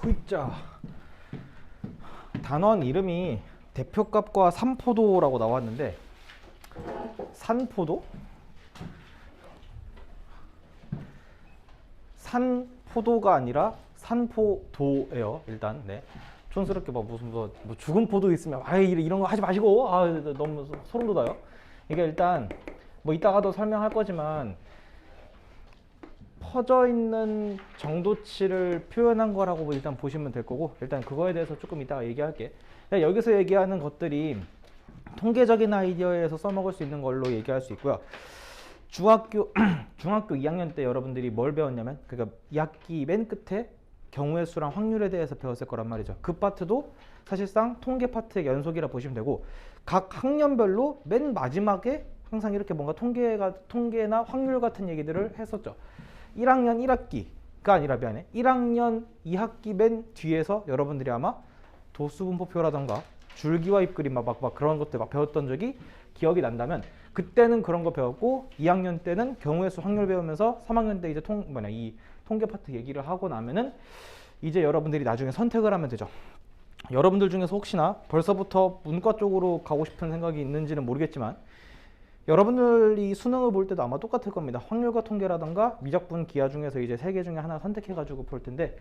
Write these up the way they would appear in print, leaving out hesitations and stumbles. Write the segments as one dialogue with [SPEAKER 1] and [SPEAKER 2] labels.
[SPEAKER 1] 으짜. 단원 이름이 대표값과 산포도라고 나왔는데, 산포도? 산포도가 아니라 산포도예요. 일단 네. 촌스럽게 무슨 죽은 포도 있으면 이런 거 하지 마시고, 너무 소름 돋아요. 이게 일단 이따가도 설명할 거지만 퍼져 있는 정도치를 표현한 거라고 일단 보시면 될 거고, 일단 그거에 대해서 조금 이따가 얘기할게. 여기서 얘기하는 것들이 통계적인 아이디어에서 써먹을 수 있는 걸로 얘기할 수 있고요. 중학교 2학년 때 여러분들이 뭘 배웠냐면, 그러니까 2학기 맨 끝에 경우의 수랑 확률에 대해서 배웠을 거란 말이죠. 그 파트도 사실상 통계 파트의 연속이라 보시면 되고, 각 학년별로 맨 마지막에 항상 이렇게 뭔가 통계나 확률 같은 얘기들을 했었죠. 1학년 1학기가 아니라 1학년 2학기 맨 뒤에서 여러분들이 아마 도수분포표라던가 줄기와 잎그림 막 그런 것들 막 배웠던 적이 기억이 난다면, 그때는 그런 거 배웠고 2학년 때는 경우의 수 확률 배우면서 3학년 때 이제 이 통계 파트 얘기를 하고 나면은 이제 여러분들이 나중에 선택을 하면 되죠. 여러분들 중에서 혹시나 벌써부터 문과 쪽으로 가고 싶은 생각이 있는지는 모르겠지만, 여러분들이 수능을 볼 때도 아마 똑같을 겁니다. 확률과 통계라던가 미적분 기하 중에서 이제 세 개 중에 하나 선택해 가지고 볼 텐데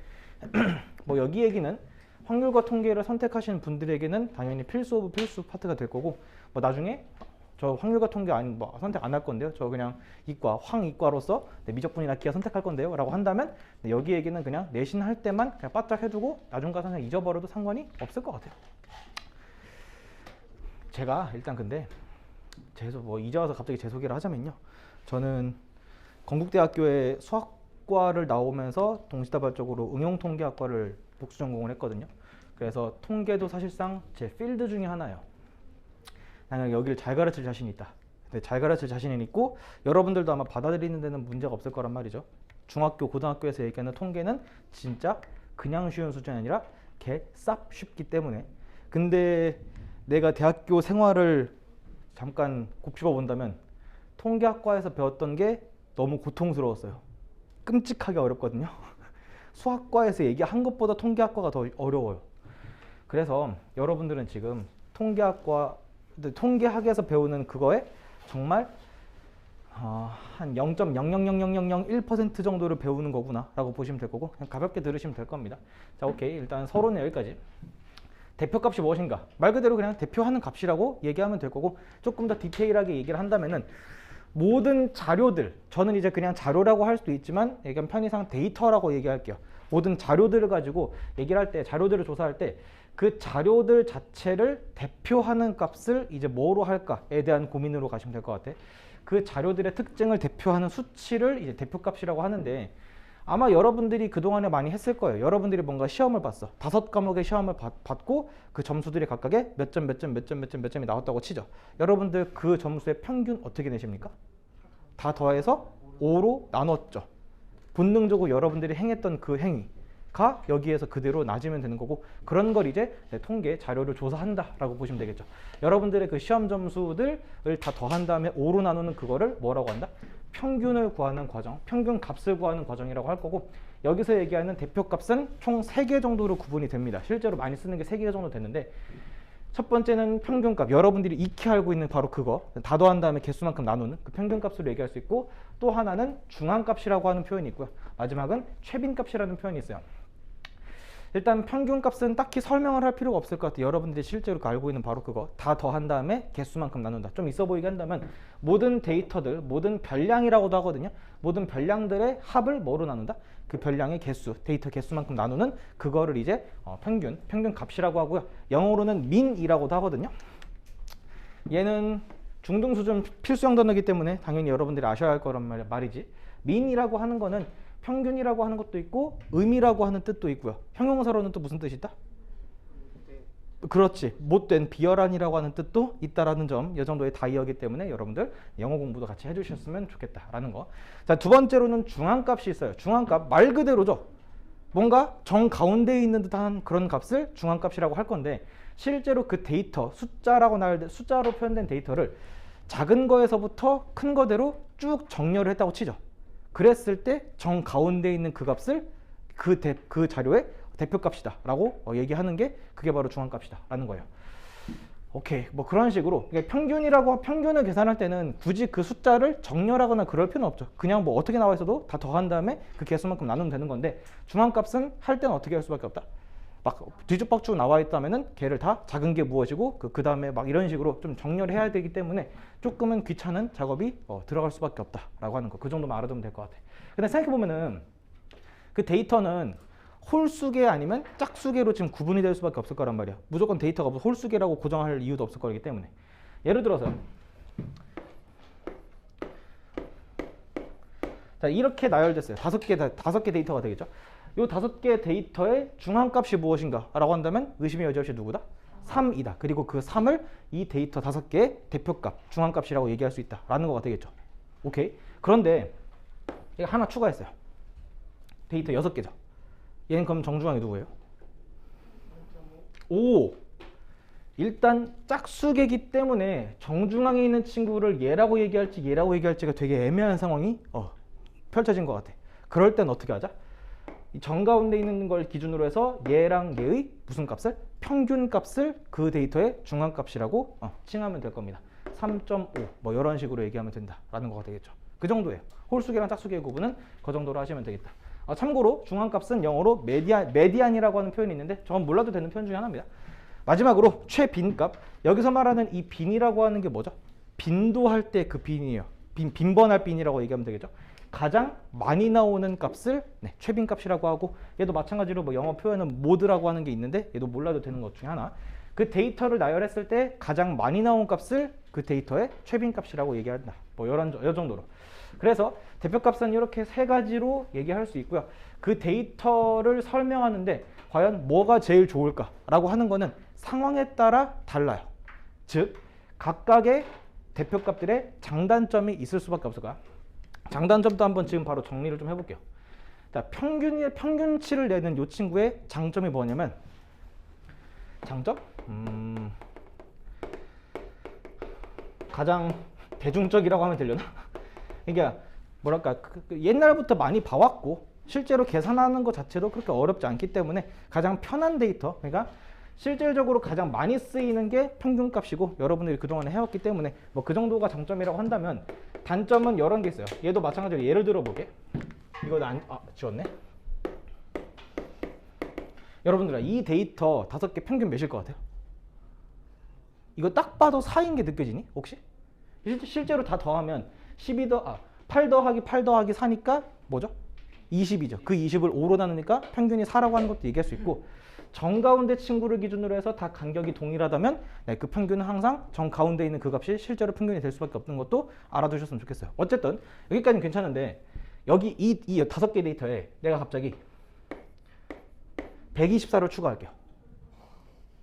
[SPEAKER 1] 여기 얘기는 확률과 통계를 선택하시는 분들에게는 당연히 필수 오브 필수 파트가 될 거고, 나중에 저 확률과 통계 선택 안 할 건데요, 저 그냥 황이과로서 미적분이나 기하 선택할 건데요 라고 한다면, 여기 얘기는 그냥 내신 할 때만 그냥 바짝 해두고 나중 가서 그냥 잊어버려도 상관이 없을 것 같아요. 제가 일단 근데 이제 와서 갑자기 제 소개를 하자면요, 저는 건국대학교의 수학과를 나오면서 동시다발적으로 응용통계학과를 복수 전공을 했거든요. 그래서 통계도 사실상 제 필드 중에 하나예요. 나는 여기를 잘 가르칠 자신이 있다. 근데 잘 가르칠 자신은 있고, 여러분들도 아마 받아들이는 데는 문제가 없을 거란 말이죠. 중학교, 고등학교에서 얘기하는 통계는 진짜 그냥 쉬운 수준이 아니라 개쌉 쉽기 때문에. 근데 내가 대학교 생활을 잠깐 곱씹어 본다면 통계학과에서 배웠던 게 너무 고통스러웠어요. 끔찍하게 어렵거든요. 수학과에서 얘기한 것보다 통계학과가 더 어려워요. 그래서 여러분들은 지금 통계학에서 배우는 그거에 정말 한 0.0000001% 정도를 배우는 거구나 라고 보시면 될 거고, 그냥 가볍게 들으시면 될 겁니다. 자, 오케이. 일단 서론은 여기까지. 대표값이 무엇인가? 말 그대로 그냥 대표하는 값이라고 얘기하면 될 거고, 조금 더 디테일하게 얘기를 한다면은 모든 자료들, 저는 이제 그냥 자료라고 할 수도 있지만 약간 편의상 데이터라고 얘기할게요. 모든 자료들을 가지고 얘기를 할 때, 자료들을 조사할 때 그 자료들 자체를 대표하는 값을 이제 뭐로 할까에 대한 고민으로 가시면 될 것 같아. 그 자료들의 특징을 대표하는 수치를 이제 대표값이라고 하는데, 아마 여러분들이 그동안에 많이 했을 거예요. 여러분들이 뭔가 시험을 봤어. 5과목의 시험을 받고 그 점수들이 각각에 몇 점이 나왔다고 치죠. 여러분들 그 점수의 평균 어떻게 내십니까? 다 더해서 5로 나눴죠. 본능적으로 여러분들이 행했던 그 행위가 여기에서 그대로 낮으면 되는 거고, 그런 걸 이제 통계 자료를 조사한다 라고 보시면 되겠죠. 여러분들의 그 시험 점수들을 다 더한 다음에 5로 나누는 그거를 뭐라고 한다? 평균을 구하는 과정, 평균 값을 구하는 과정이라고 할 거고, 여기서 얘기하는 대표값은 총 3개 정도로 구분이 됩니다. 실제로 많이 쓰는 게 3개 정도 되는데, 첫 번째는 평균값, 여러분들이 익히 알고 있는 바로 그거, 다 더한 다음에 개수만큼 나누는 그 평균값으로 얘기할 수 있고, 또 하나는 중앙값이라고 하는 표현이 있고요. 마지막은 최빈값이라는 표현이 있어요. 일단 평균값은 딱히 설명을 할 필요가 없을 것 같아요. 여러분들이 실제로 알고 있는 바로 그거, 다 더한 다음에 개수만큼 나눈다. 좀 있어 보이게 한다면 모든 데이터들, 모든 별량이라고도 하거든요. 모든 별량들의 합을 뭐로 나눈다? 그 별량의 개수, 데이터 개수만큼 나누는 그거를 이제 평균값이라고 하고요. 영어로는 mean이라고도 하거든요. 얘는 중등 수준 필수형 단어이기 때문에 당연히 여러분들이 아셔야 할 거란 말이지. mean이라고 하는 거는 평균이라고 하는 것도 있고 의미라고 하는 뜻도 있고요. 형용사로는 또 무슨 뜻이 있다? 그렇지, 못된, 비열한이라고 하는 뜻도 있다라는 점, 이 정도의 다이어기 때문에 여러분들 영어 공부도 같이 해주셨으면 좋겠다라는 거. 자, 두 번째로는 중앙값이 있어요. 중앙값 말 그대로죠. 뭔가 정 가운데에 있는 듯한 그런 값을 중앙값이라고 할 건데, 실제로 그 데이터, 숫자로 표현된 데이터를 작은 거에서부터 큰 거대로 쭉 정렬을 했다고 치죠. 그랬을 때 정 가운데에 있는 그 값을 그 자료의 대표값이다 라고 얘기하는 게 그게 바로 중앙값이다 라는 거예요. 오케이, 뭐 그런 식으로 평균을 계산할 때는 굳이 그 숫자를 정렬하거나 그럴 필요는 없죠. 그냥 뭐 어떻게 나와 있어도 다 더한 다음에 그 개수만큼 나누면 되는 건데, 중앙값은 할 때는 어떻게 할 수밖에 없다. 막 뒤죽박죽 나와 있다면은 걔를 다 작은 게 무엇이고 그 다음에 막 이런 식으로 좀 정렬해야 되기 때문에 조금은 귀찮은 작업이 들어갈 수밖에 없다라고 하는 거. 그 정도만 알아두면 될 것 같아. 근데 생각해 보면은 그 데이터는 홀수계 아니면 짝수계로 지금 구분이 될 수밖에 없을 거란 말이야. 무조건 데이터가 홀수계라고 고정할 이유도 없을 거기 때문에. 예를 들어서 자, 이렇게 나열됐어요. 다섯 개 데이터가 되겠죠. 이 5개 데이터의 중앙값이 무엇인가 라고 한다면 의심의 여지 없이 누구다? 3이다. 그리고 그 3을 이 데이터 5개의 대표값, 중앙값이라고 얘기할 수 있다 라는 거가 되겠죠. 오케이. 그런데 얘가 하나 추가했어요. 데이터 6개죠. 얘는 그럼 정중앙이 누구예요? 5. 일단 짝수계이기 때문에 정중앙에 있는 친구를 얘라고 얘기할지가 되게 애매한 상황이 펼쳐진 것 같아. 그럴 땐 어떻게 하자? 이 정가운데 있는 걸 기준으로 해서 얘랑 얘의 무슨 값을? 평균값을 그 데이터의 중앙값이라고 칭하면 될 겁니다. 3.5 뭐 이런 식으로 얘기하면 된다라는 거가 되겠죠. 그 정도예요. 홀수계랑 짝수계의 구분은 그 정도로 하시면 되겠다. 참고로 중앙값은 영어로 메디안이라고 하는 표현이 있는데 저건 몰라도 되는 표현 중에 하나입니다. 마지막으로 최빈값. 여기서 말하는 이 빈이라고 하는 게 뭐죠? 빈도할 때 그 빈이에요. 빈번할 빈이라고 얘기하면 되겠죠. 가장 많이 나오는 값을 최빈값이라고 하고, 얘도 마찬가지로 뭐 영어 표현은 모드라고 하는 게 있는데 얘도 몰라도 되는 것 중에 하나. 그 데이터를 나열했을 때 가장 많이 나온 값을 그 데이터의 최빈값이라고 얘기한다. 뭐 이 정도로. 그래서 대표값은 이렇게 3가지로 얘기할 수 있고요. 그 데이터를 설명하는데 과연 뭐가 제일 좋을까라고 하는 거는 상황에 따라 달라요. 즉 각각의 대표값들의 장단점이 있을 수밖에 없을 거야. 장단점도 한번 지금 바로 정리를 좀 해볼게요. 자, 평균치를 내는 이 친구의 장점이 뭐냐면, 장점? 가장 대중적이라고 하면 되려나? 그러니까 뭐랄까, 옛날부터 많이 봐왔고 실제로 계산하는 것 자체도 그렇게 어렵지 않기 때문에 가장 편한 데이터, 그러니까 실질적으로 가장 많이 쓰이는 게 평균값이고 여러분들이 그동안에 해왔기 때문에 뭐 그 정도가 장점이라고 한다면, 단점은 이런 게 있어요. 얘도 마찬가지로 예를 들어볼게. 이거 지웠네. 여러분들아, 이 데이터 5개 평균 몇일 것 같아요? 이거 딱 봐도 4인 게 느껴지니? 혹시? 실제로 다 더하면 8 더하기 8 더하기 4니까 뭐죠? 20이죠. 그 20을 5로 나누니까 평균이 4라고 하는 것도 얘기할 수 있고, 정가운데 친구를 기준으로 해서 다 간격이 동일하다면 그 평균은 항상 정가운데 있는 그 값이 실제로 평균이 될 수밖에 없는 것도 알아두셨으면 좋겠어요. 어쨌든 여기까지는 괜찮은데, 여기 이 5개 데이터에 내가 갑자기 124를 추가할게요.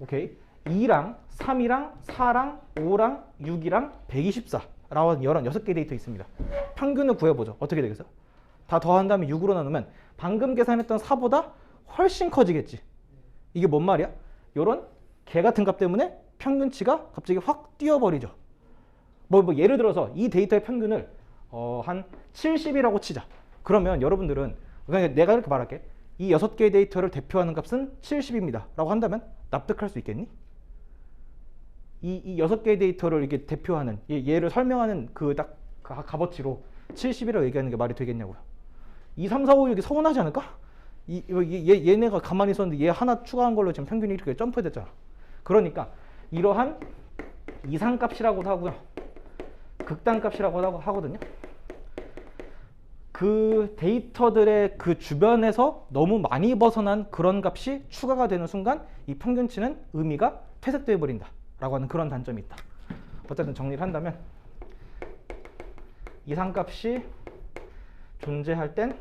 [SPEAKER 1] 오케이. 2랑 3이랑 4랑 5랑 6이랑 124라고 이런 6개 데이터 있습니다. 평균을 구해보죠. 어떻게 되겠어? 다 더한 다음에 6으로 나누면 방금 계산했던 4보다 훨씬 커지겠지. 이게 뭔 말이야? 요런 개 같은 값 때문에 평균치가 갑자기 확 뛰어버리죠. 뭐 예를 들어서 이 데이터의 평균을 한 70이라고 치자. 그러면 여러분들은, 그러니까 내가 이렇게 말할게. 이 6개의 데이터를 대표하는 값은 70입니다 라고 한다면 납득할 수 있겠니? 이 6개의 데이터를 이렇게 대표하는, 얘를 설명하는 그 딱 값어치로 70이라고 얘기하는 게 말이 되겠냐고요. 2, 3, 4, 5, 6이 서운하지 않을까? 얘네가 가만히 있었는데 얘 하나 추가한 걸로 지금 평균이 이렇게 점프됐잖아. 그러니까 이러한 이상값이라고도 하고요, 극단값이라고 하거든요. 그 데이터들의 그 주변에서 너무 많이 벗어난 그런 값이 추가가 되는 순간 이 평균치는 의미가 퇴색되어 버린다 라고 하는 그런 단점이 있다. 어쨌든 정리를 한다면, 이상값이 존재할 땐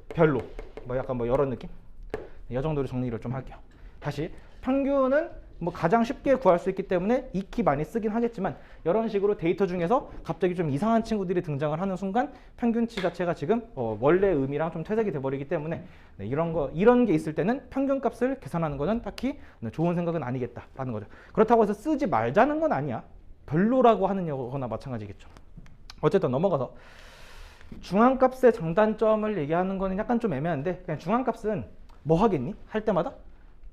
[SPEAKER 1] 별로, 뭐 약간 뭐 이런 느낌? 이 정도로 정리를 좀 할게요. 다시, 평균은 뭐 가장 쉽게 구할 수 있기 때문에 익히 많이 쓰긴 하겠지만, 이런 식으로 데이터 중에서 갑자기 좀 이상한 친구들이 등장을 하는 순간 평균치 자체가 지금 원래 의미랑 좀 퇴색이 돼버리기 때문에 이런 게 있을 때는 평균값을 계산하는 거는 딱히 좋은 생각은 아니겠다라는 거죠. 그렇다고 해서 쓰지 말자는 건 아니야. 별로라고 하는 거나 마찬가지겠죠. 어쨌든 넘어가서 중앙값의 장단점을 얘기하는 거는 약간 좀 애매한데, 그냥 중앙값은 뭐 하겠니? 할 때마다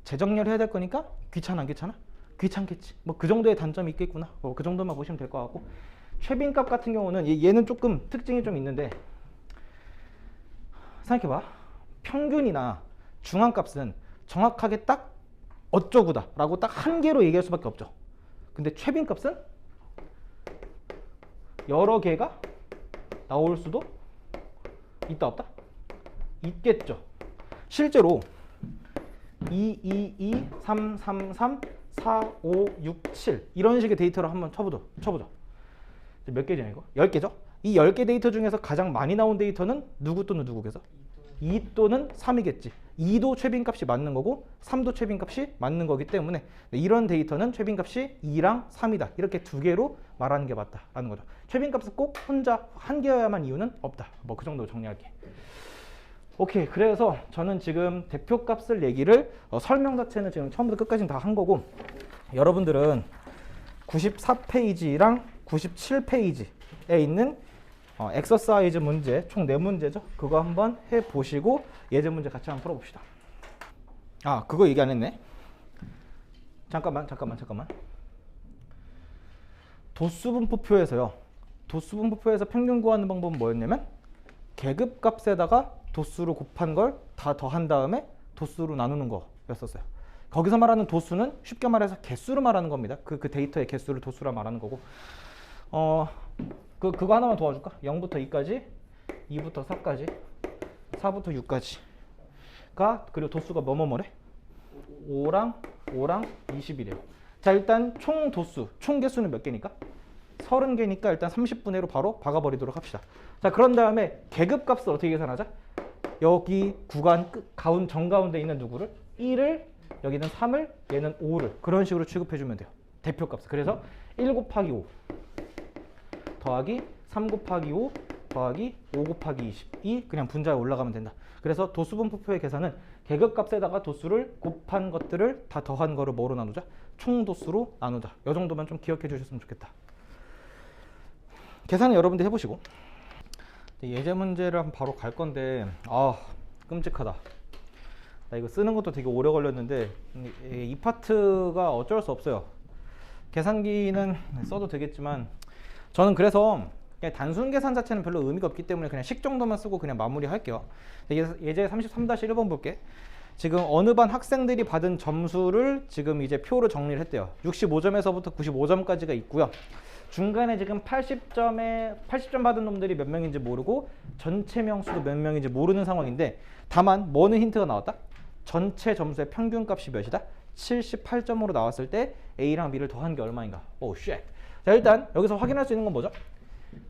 [SPEAKER 1] 재정렬 해야 될 거니까 귀찮아 안 귀찮아? 귀찮겠지. 뭐 그 정도의 단점이 있겠구나. 뭐 그 정도만 보시면 될 것 같고, 최빈값 같은 경우는 얘는 조금 특징이 좀 있는데, 생각해봐. 평균이나 중앙값은 정확하게 딱 어쩌구다 라고 딱 한 개로 얘기할 수밖에 없죠. 근데 최빈값은 여러 개가 나올 수도 있다 없다? 있겠죠. 실제로 2, 2, 2, 3, 3, 3, 4, 5, 6, 7 이런 식의 데이터를 한번 쳐보죠. 몇 개죠 이거? 10개죠? 이 10개 데이터 중에서 가장 많이 나온 데이터는 누구 또는 누구겠어? 2 또는 3이겠지. 2도 최빈값이 맞는 거고 3도 최빈값이 맞는 거기 때문에 이런 데이터는 최빈값이 2랑 3이다. 이렇게 두 개로 말하는 게 맞다라는 거죠. 최빈값은 꼭 혼자 한 개여야만 이유는 없다. 뭐 그 정도 정리할게. 오케이. 그래서 저는 지금 대표값을 얘기를 설명 자체는 지금 처음부터 끝까지 다 한 거고, 여러분들은 94페이지랑 97페이지에 있는 엑서사이즈 문제 총 4문제죠. 그거 한번 해보시고 예제 문제 같이 한번 풀어봅시다. 아, 그거 얘기 안 했네. 잠깐만. 도수분포표에서요. 도수분포표에서 평균 구하는 방법은 뭐였냐면 계급값에다가 도수로 곱한 걸 다 더한 다음에 도수로 나누는 거였었어요. 거기서 말하는 도수는 쉽게 말해서 개수로 말하는 겁니다. 그 데이터의 개수를 도수라 말하는 거고, 그거 하나만 도와줄까? 0부터 2까지, 2부터 4까지, 4부터 6까지가, 그리고 도수가 뭐래? 5랑 20이래요. 자, 일단 총 도수, 총 개수는 몇 개니까? 30개니까 일단 30분의 1로 바로 박아버리도록 합시다. 자, 그런 다음에 계급값을 어떻게 계산하자? 여기 구간 가운 정가운데 있는 누구를? 1을, 여기는 3을, 얘는 5를 그런 식으로 취급해주면 돼요. 대표값. 그래서 1 곱하기 5 더하기 3 곱하기 5 더하기 5 곱하기 20이 그냥 분자에 올라가면 된다. 그래서 도수분포표의 계산은 계급값에다가 도수를 곱한 것들을 다 더한 거를 뭐로 나누자? 총도수로 나누자. 이 정도만 좀 기억해 주셨으면 좋겠다. 계산은 여러분들 해보시고, 예제 문제를 한번 바로 갈 건데, 아 끔찍하다. 나 이거 쓰는 것도 되게 오래 걸렸는데 이 파트가 어쩔 수 없어요. 계산기는 써도 되겠지만 저는 그래서 그냥 단순 계산 자체는 별로 의미가 없기 때문에 그냥 식 정도만 쓰고 그냥 마무리 할게요. 예제 33-1번 볼게. 지금 어느 반 학생들이 받은 점수를 지금 이제 표로 정리를 했대요. 65점에서부터 95점까지가 있고요. 중간에 지금 80점 받은 놈들이 몇 명인지 모르고 전체 명수도 몇 명인지 모르는 상황인데, 다만 뭐는 힌트가 나왔다? 전체 점수의 평균값이 몇이다? 78점으로 나왔을 때 A랑 B를 더한 게 얼마인가? 오 쉣. 자, 일단 여기서 확인할 수 있는 건 뭐죠?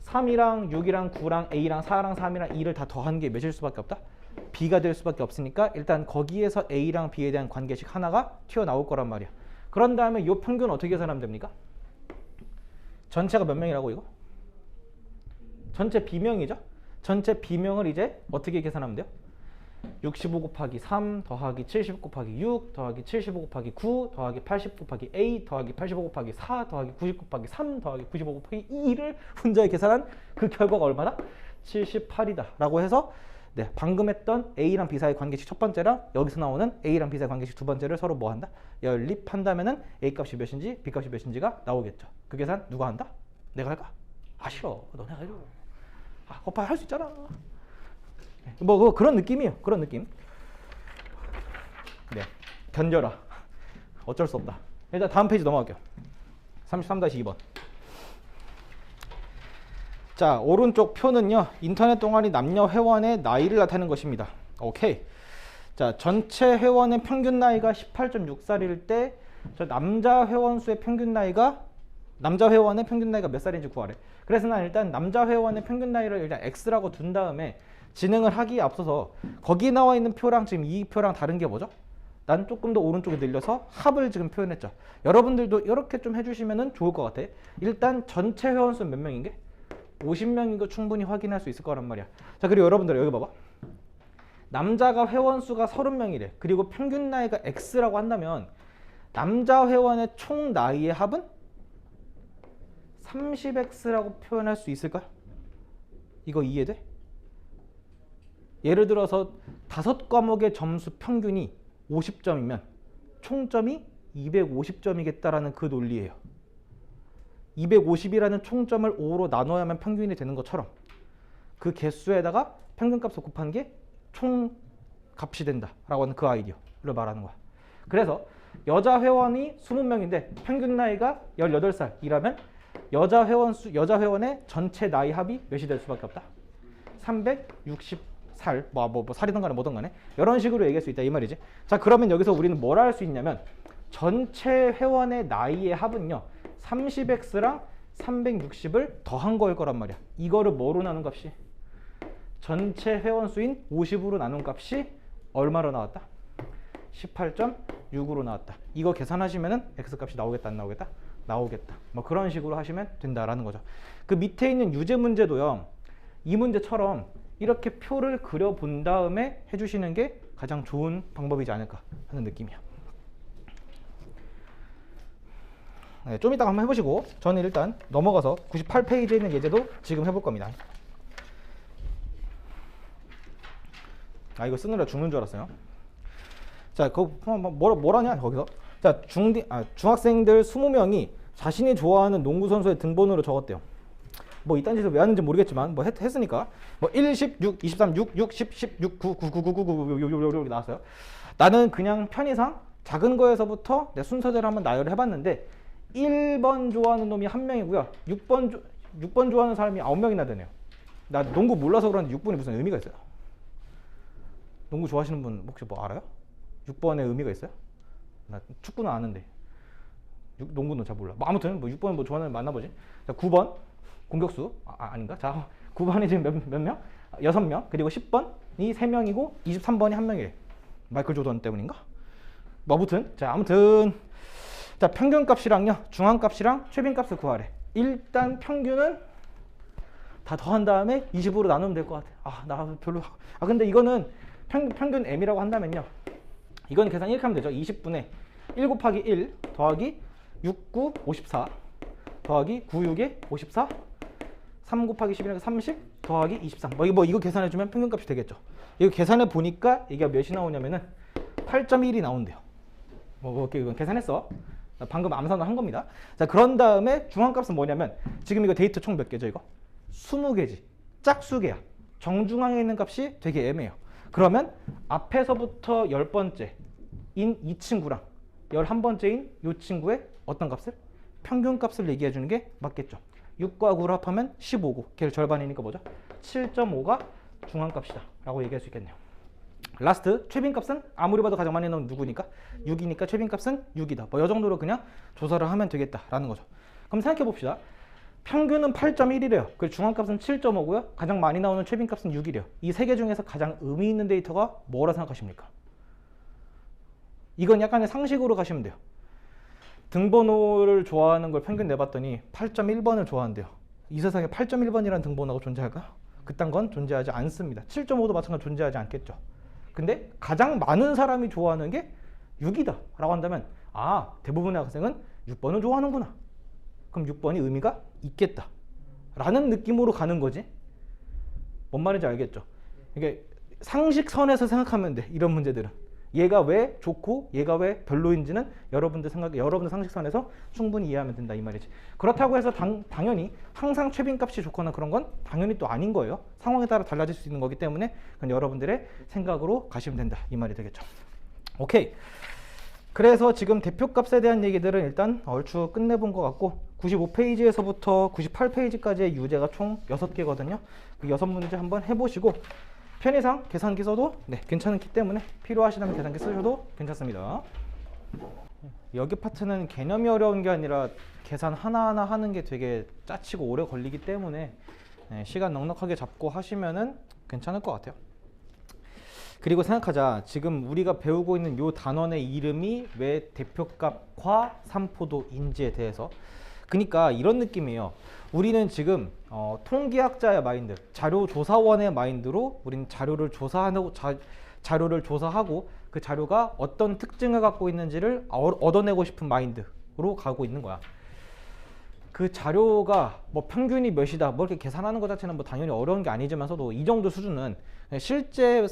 [SPEAKER 1] 3이랑 6이랑 9랑 A랑 4랑 3이랑 2를 다 더한 게 몇일 수밖에 없다? B가 될 수밖에 없으니까 일단 거기에서 A랑 B에 대한 관계식 하나가 튀어나올 거란 말이야. 그런 다음에 이 평균 어떻게 계산하면 됩니까? 전체가 몇 명이라고 이거? 전체 B명이죠? 전체 B명을 이제 어떻게 계산하면 돼요? 65 곱하기 3 더하기 70 곱하기 6 더하기 75 곱하기 9 더하기 80 곱하기 A 더하기 85 곱하기 4 더하기 90 곱하기 3 더하기 95 곱하기 2를 혼자 계산한 그 결과가 얼마나? 78이다 라고 해서 네, 방금 했던 A랑 B 사이의 관계식 첫 번째랑 여기서 나오는 A랑 B 사이의 관계식 두 번째를 서로 뭐 한다? 연립한다면은 A 값이 몇인지 B 값이 몇인지가 나오겠죠. 그 계산 누가 한다? 내가 할까? 아 싫어. 너네가 해줘. 아 오빠 할 수 있잖아. 뭐 그런 느낌이에요. 그런 느낌. 네, 견뎌라. 어쩔 수 없다. 일단 다음 페이지 넘어갈게요. 33-2번. 자, 오른쪽 표는요, 인터넷 동아리 남녀 회원의 나이를 나타내는 것입니다. 오케이. 자, 전체 회원의 평균 나이가 18.6살일 때 저 남자 회원 수의 평균 나이가, 남자 회원의 평균 나이가 몇 살인지 구하래. 그래서 난 일단 남자 회원의 평균 나이를 일단 X라고 둔 다음에 진행을 하기에 앞서서 거기 나와 있는 표랑 지금 이 표랑 다른 게 뭐죠? 난 조금 더 오른쪽에 늘려서 합을 지금 표현했죠. 여러분들도 이렇게 좀 해주시면 좋을 것 같아. 일단 전체 회원 수는 몇 명인 게? 50명인 거 충분히 확인할 수 있을 거란 말이야. 자, 그리고 여러분들 여기 봐봐. 남자가 회원 수가 30명이래. 그리고 평균 나이가 X라고 한다면 남자 회원의 총 나이의 합은 30X라고 표현할 수 있을까? 이거 이해돼? 예를 들어서 5과목의 점수 평균이 50점이면 총점이 250점이겠다라는 그 논리예요. 250이라는 총점을 5로 나눠야만 평균이 되는 것처럼 그 개수에다가 평균값을 곱한 게 총값이 된다라고 하는 그 아이디어를 말하는 거야. 그래서 여자 회원이 20명인데 평균 나이가 18살이라면 여자 회원의 전체 나이 합이 몇이 될 수밖에 없다. 360살, 살이든 간에 뭐든 간에 이런 식으로 얘기할 수 있다 이 말이지. 자, 그러면 여기서 우리는 뭘 할 수 있냐면 전체 회원의 나이의 합은요 30x랑 360을 더한 거일 거란 말이야. 이거를 뭐로 나눈 값이? 전체 회원 수인 50으로 나눈 값이 얼마로 나왔다? 18.6으로 나왔다. 이거 계산하시면은 x값이 나오겠다 안 나오겠다? 나오겠다. 뭐 그런 식으로 하시면 된다라는 거죠. 그 밑에 있는 유제 문제도요. 이 문제처럼 이렇게 표를 그려본 다음에 해주시는 게 가장 좋은 방법이지 않을까 하는 느낌이야. 네, 좀 이따가 한번 해보시고 저는 일단 넘어가서 98페이지에 있는 예제도 지금 해볼 겁니다. 아, 이거 쓰느라 죽는 줄 알았어요. 자, 뭐라냐 거기서. 자, 중학생들 20명이 자신이 좋아하는 농구 선수의 등번호를 적었대요. 뭐 이딴 짓을 왜 하는지 모르겠지만 뭐 했으니까 뭐 1, 10, 6, 23, 6, 6, 10, 10, 6, 9, 9, 9, 9, 9, 9, 9, 9, 9, 9 나왔어요. 나는 그냥 편의상 작은 거에서부터 내 순서대로 한번 나열을 해봤는데 1번 좋아하는 놈이 1명이고요. 6번 좋아하는 사람이 9명이나 되네요. 나 농구 몰라서 그러는데 6번이 무슨 의미가 있어요? 농구 좋아하시는 분 혹시 뭐 알아요? 6번의 의미가 있어요? 나 축구는 아는데 농구는 잘 몰라. 뭐 아무튼 뭐 6번 뭐 좋아하는 만나보지. 자, 9번 공격수 아닌가? 자, 9번이 지금 몇 명? 6명. 그리고 10번이 3명이고 23번이 1명이래. 마이클 조던 때문인가? 뭐 아무튼 자, 평균값이랑요 중앙값이랑 최빈값을 구하래. 일단 평균은 다 더한 다음에 20으로 나누면 될 것 같아. 나 별로. 근데 이거는 평균 m이라고 한다면요. 이건 계산 이렇게 하면 되죠. 20분의 1 곱하기 1 더하기 6, 9, 54 더하기 9, 6에 54 3 곱하기 11은 30 더하기 23 이거 계산해주면 평균값이 되겠죠. 이거 계산해 보니까 이게 몇이 나오냐면은 8.1이 나온대요. 이건 계산했어. 방금 암산을 한 겁니다. 자, 그런 다음에 중앙값은 뭐냐면 지금 이거 데이터 총 몇 개죠? 이거 20개지. 짝수개야. 정중앙에 있는 값이 되게 애매해요. 그러면 앞에서부터 10번째인 이 친구랑 11번째인 이 친구의 어떤 값을? 평균값을 얘기해 주는 게 맞겠죠. 6과 9를 합하면 15고 걔를 절반이니까 뭐죠? 7.5가 중앙값이다 라고 얘기할 수 있겠네요. 라스트 최빈값은 아무리 봐도 가장 많이 나오는 누구니까? 6이니까 최빈값은 6이다. 뭐 이 정도로 그냥 조사를 하면 되겠다라는 거죠. 그럼 생각해 봅시다. 평균은 8.1이래요. 그리고 중앙값은 7.5고요. 가장 많이 나오는 최빈값은 6이래요. 이 세 개 중에서 가장 의미 있는 데이터가 뭐라 생각하십니까? 이건 약간의 상식으로 가시면 돼요. 등번호를 좋아하는 걸 평균 내봤더니 8.1번을 좋아한대요. 이 세상에 8.1번이라는 등번호가 존재할까요? 그딴 건 존재하지 않습니다. 7.5도 마찬가지로 존재하지 않겠죠. 근데 가장 많은 사람이 좋아하는 게 6이다 라고 한다면 대부분의 학생은 6번을 좋아하는구나. 그럼 6번이 의미가 있겠다 라는 느낌으로 가는 거지. 뭔 말인지 알겠죠? 이게 상식선에서 생각하면 돼. 이런 문제들은 얘가 왜 좋고 얘가 왜 별로인지는 여러분들 상식선에서 충분히 이해하면 된다 이 말이지. 그렇다고 해서 당연히 항상 최빈값이 좋거나 그런 건 당연히 또 아닌 거예요. 상황에 따라 달라질 수 있는 거기 때문에 그건 여러분들의 생각으로 가시면 된다 이 말이 되겠죠. 오케이. 그래서 지금 대표값에 대한 얘기들은 일단 얼추 끝내본 것 같고 95페이지에서부터 98페이지까지의 유제가 총 6개거든요. 그 6문제 한번 해보시고 편의상 계산기 써도 괜찮기 때문에 필요하시다면 계산기 쓰셔도 괜찮습니다. 여기 파트는 개념이 어려운 게 아니라 계산 하나하나 하는 게 되게 짜치고 오래 걸리기 때문에 시간 넉넉하게 잡고 하시면은 괜찮을 것 같아요. 그리고 생각하자. 지금 우리가 배우고 있는 요 단원의 이름이 왜 대표값과 삼포도인지에 대해서. 그러니까 이런 느낌이에요. 우리는 지금 통계학자의 마인드, 자료조사원의 마인드로 우리는 자료를 조사하고 그 자료가 어떤 특징을 갖고 있는지를 얻어내고 싶은 마인드로 가고 있는 거야. 그 자료가 뭐 평균이 몇이다 뭐 이렇게 계산하는 것 자체는 뭐 당연히 어려운 게 아니지만서도 이 정도 수준은 실제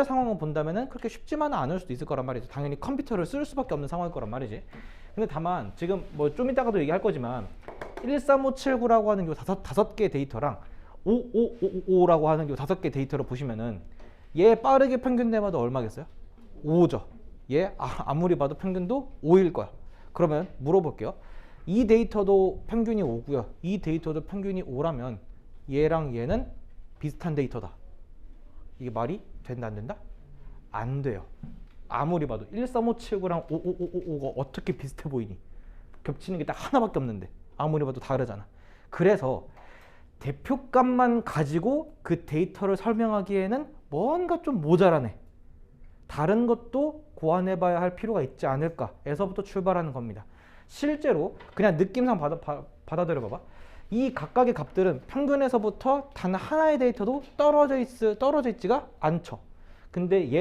[SPEAKER 1] 상황을 본다면은 그렇게 쉽지만은 않을 수도 있을 거란 말이죠. 당연히 컴퓨터를 쓸 수밖에 없는 상황일 거란 말이지. 근데 다만 지금 뭐 좀 이따가도 얘기할 거지만 13579라고 하는 요 다섯 개 데이터랑 5555라고 하는 요 5개 데이터를 보시면은 얘 빠르게 평균 내봐도 얼마겠어요? 5죠. 얘 아무리 봐도 평균도 5일 거야. 그러면 물어볼게요. 이 데이터도 평균이 5고요. 이 데이터도 평균이 5라면 얘랑 얘는 비슷한 데이터다. 이게 말이 된다 안 된다? 안 돼요. 아무리 봐도 13579랑 5555가 어떻게 비슷해 보이니? 겹치는 게 딱 하나밖에 없는데 아무리 봐도 다르잖아. 그래서 대표값만 가지고 그 데이터를 설명하기에는 뭔가 좀 모자라네. 다른 것도 고안해 봐야 할 필요가 있지 않을까 에서부터 출발하는 겁니다. 실제로 그냥 느낌상 받아들여 봐봐. 이 각각의 값들은 평균에서부터 단 하나의 데이터도 떨어져 있지가 않죠. 근데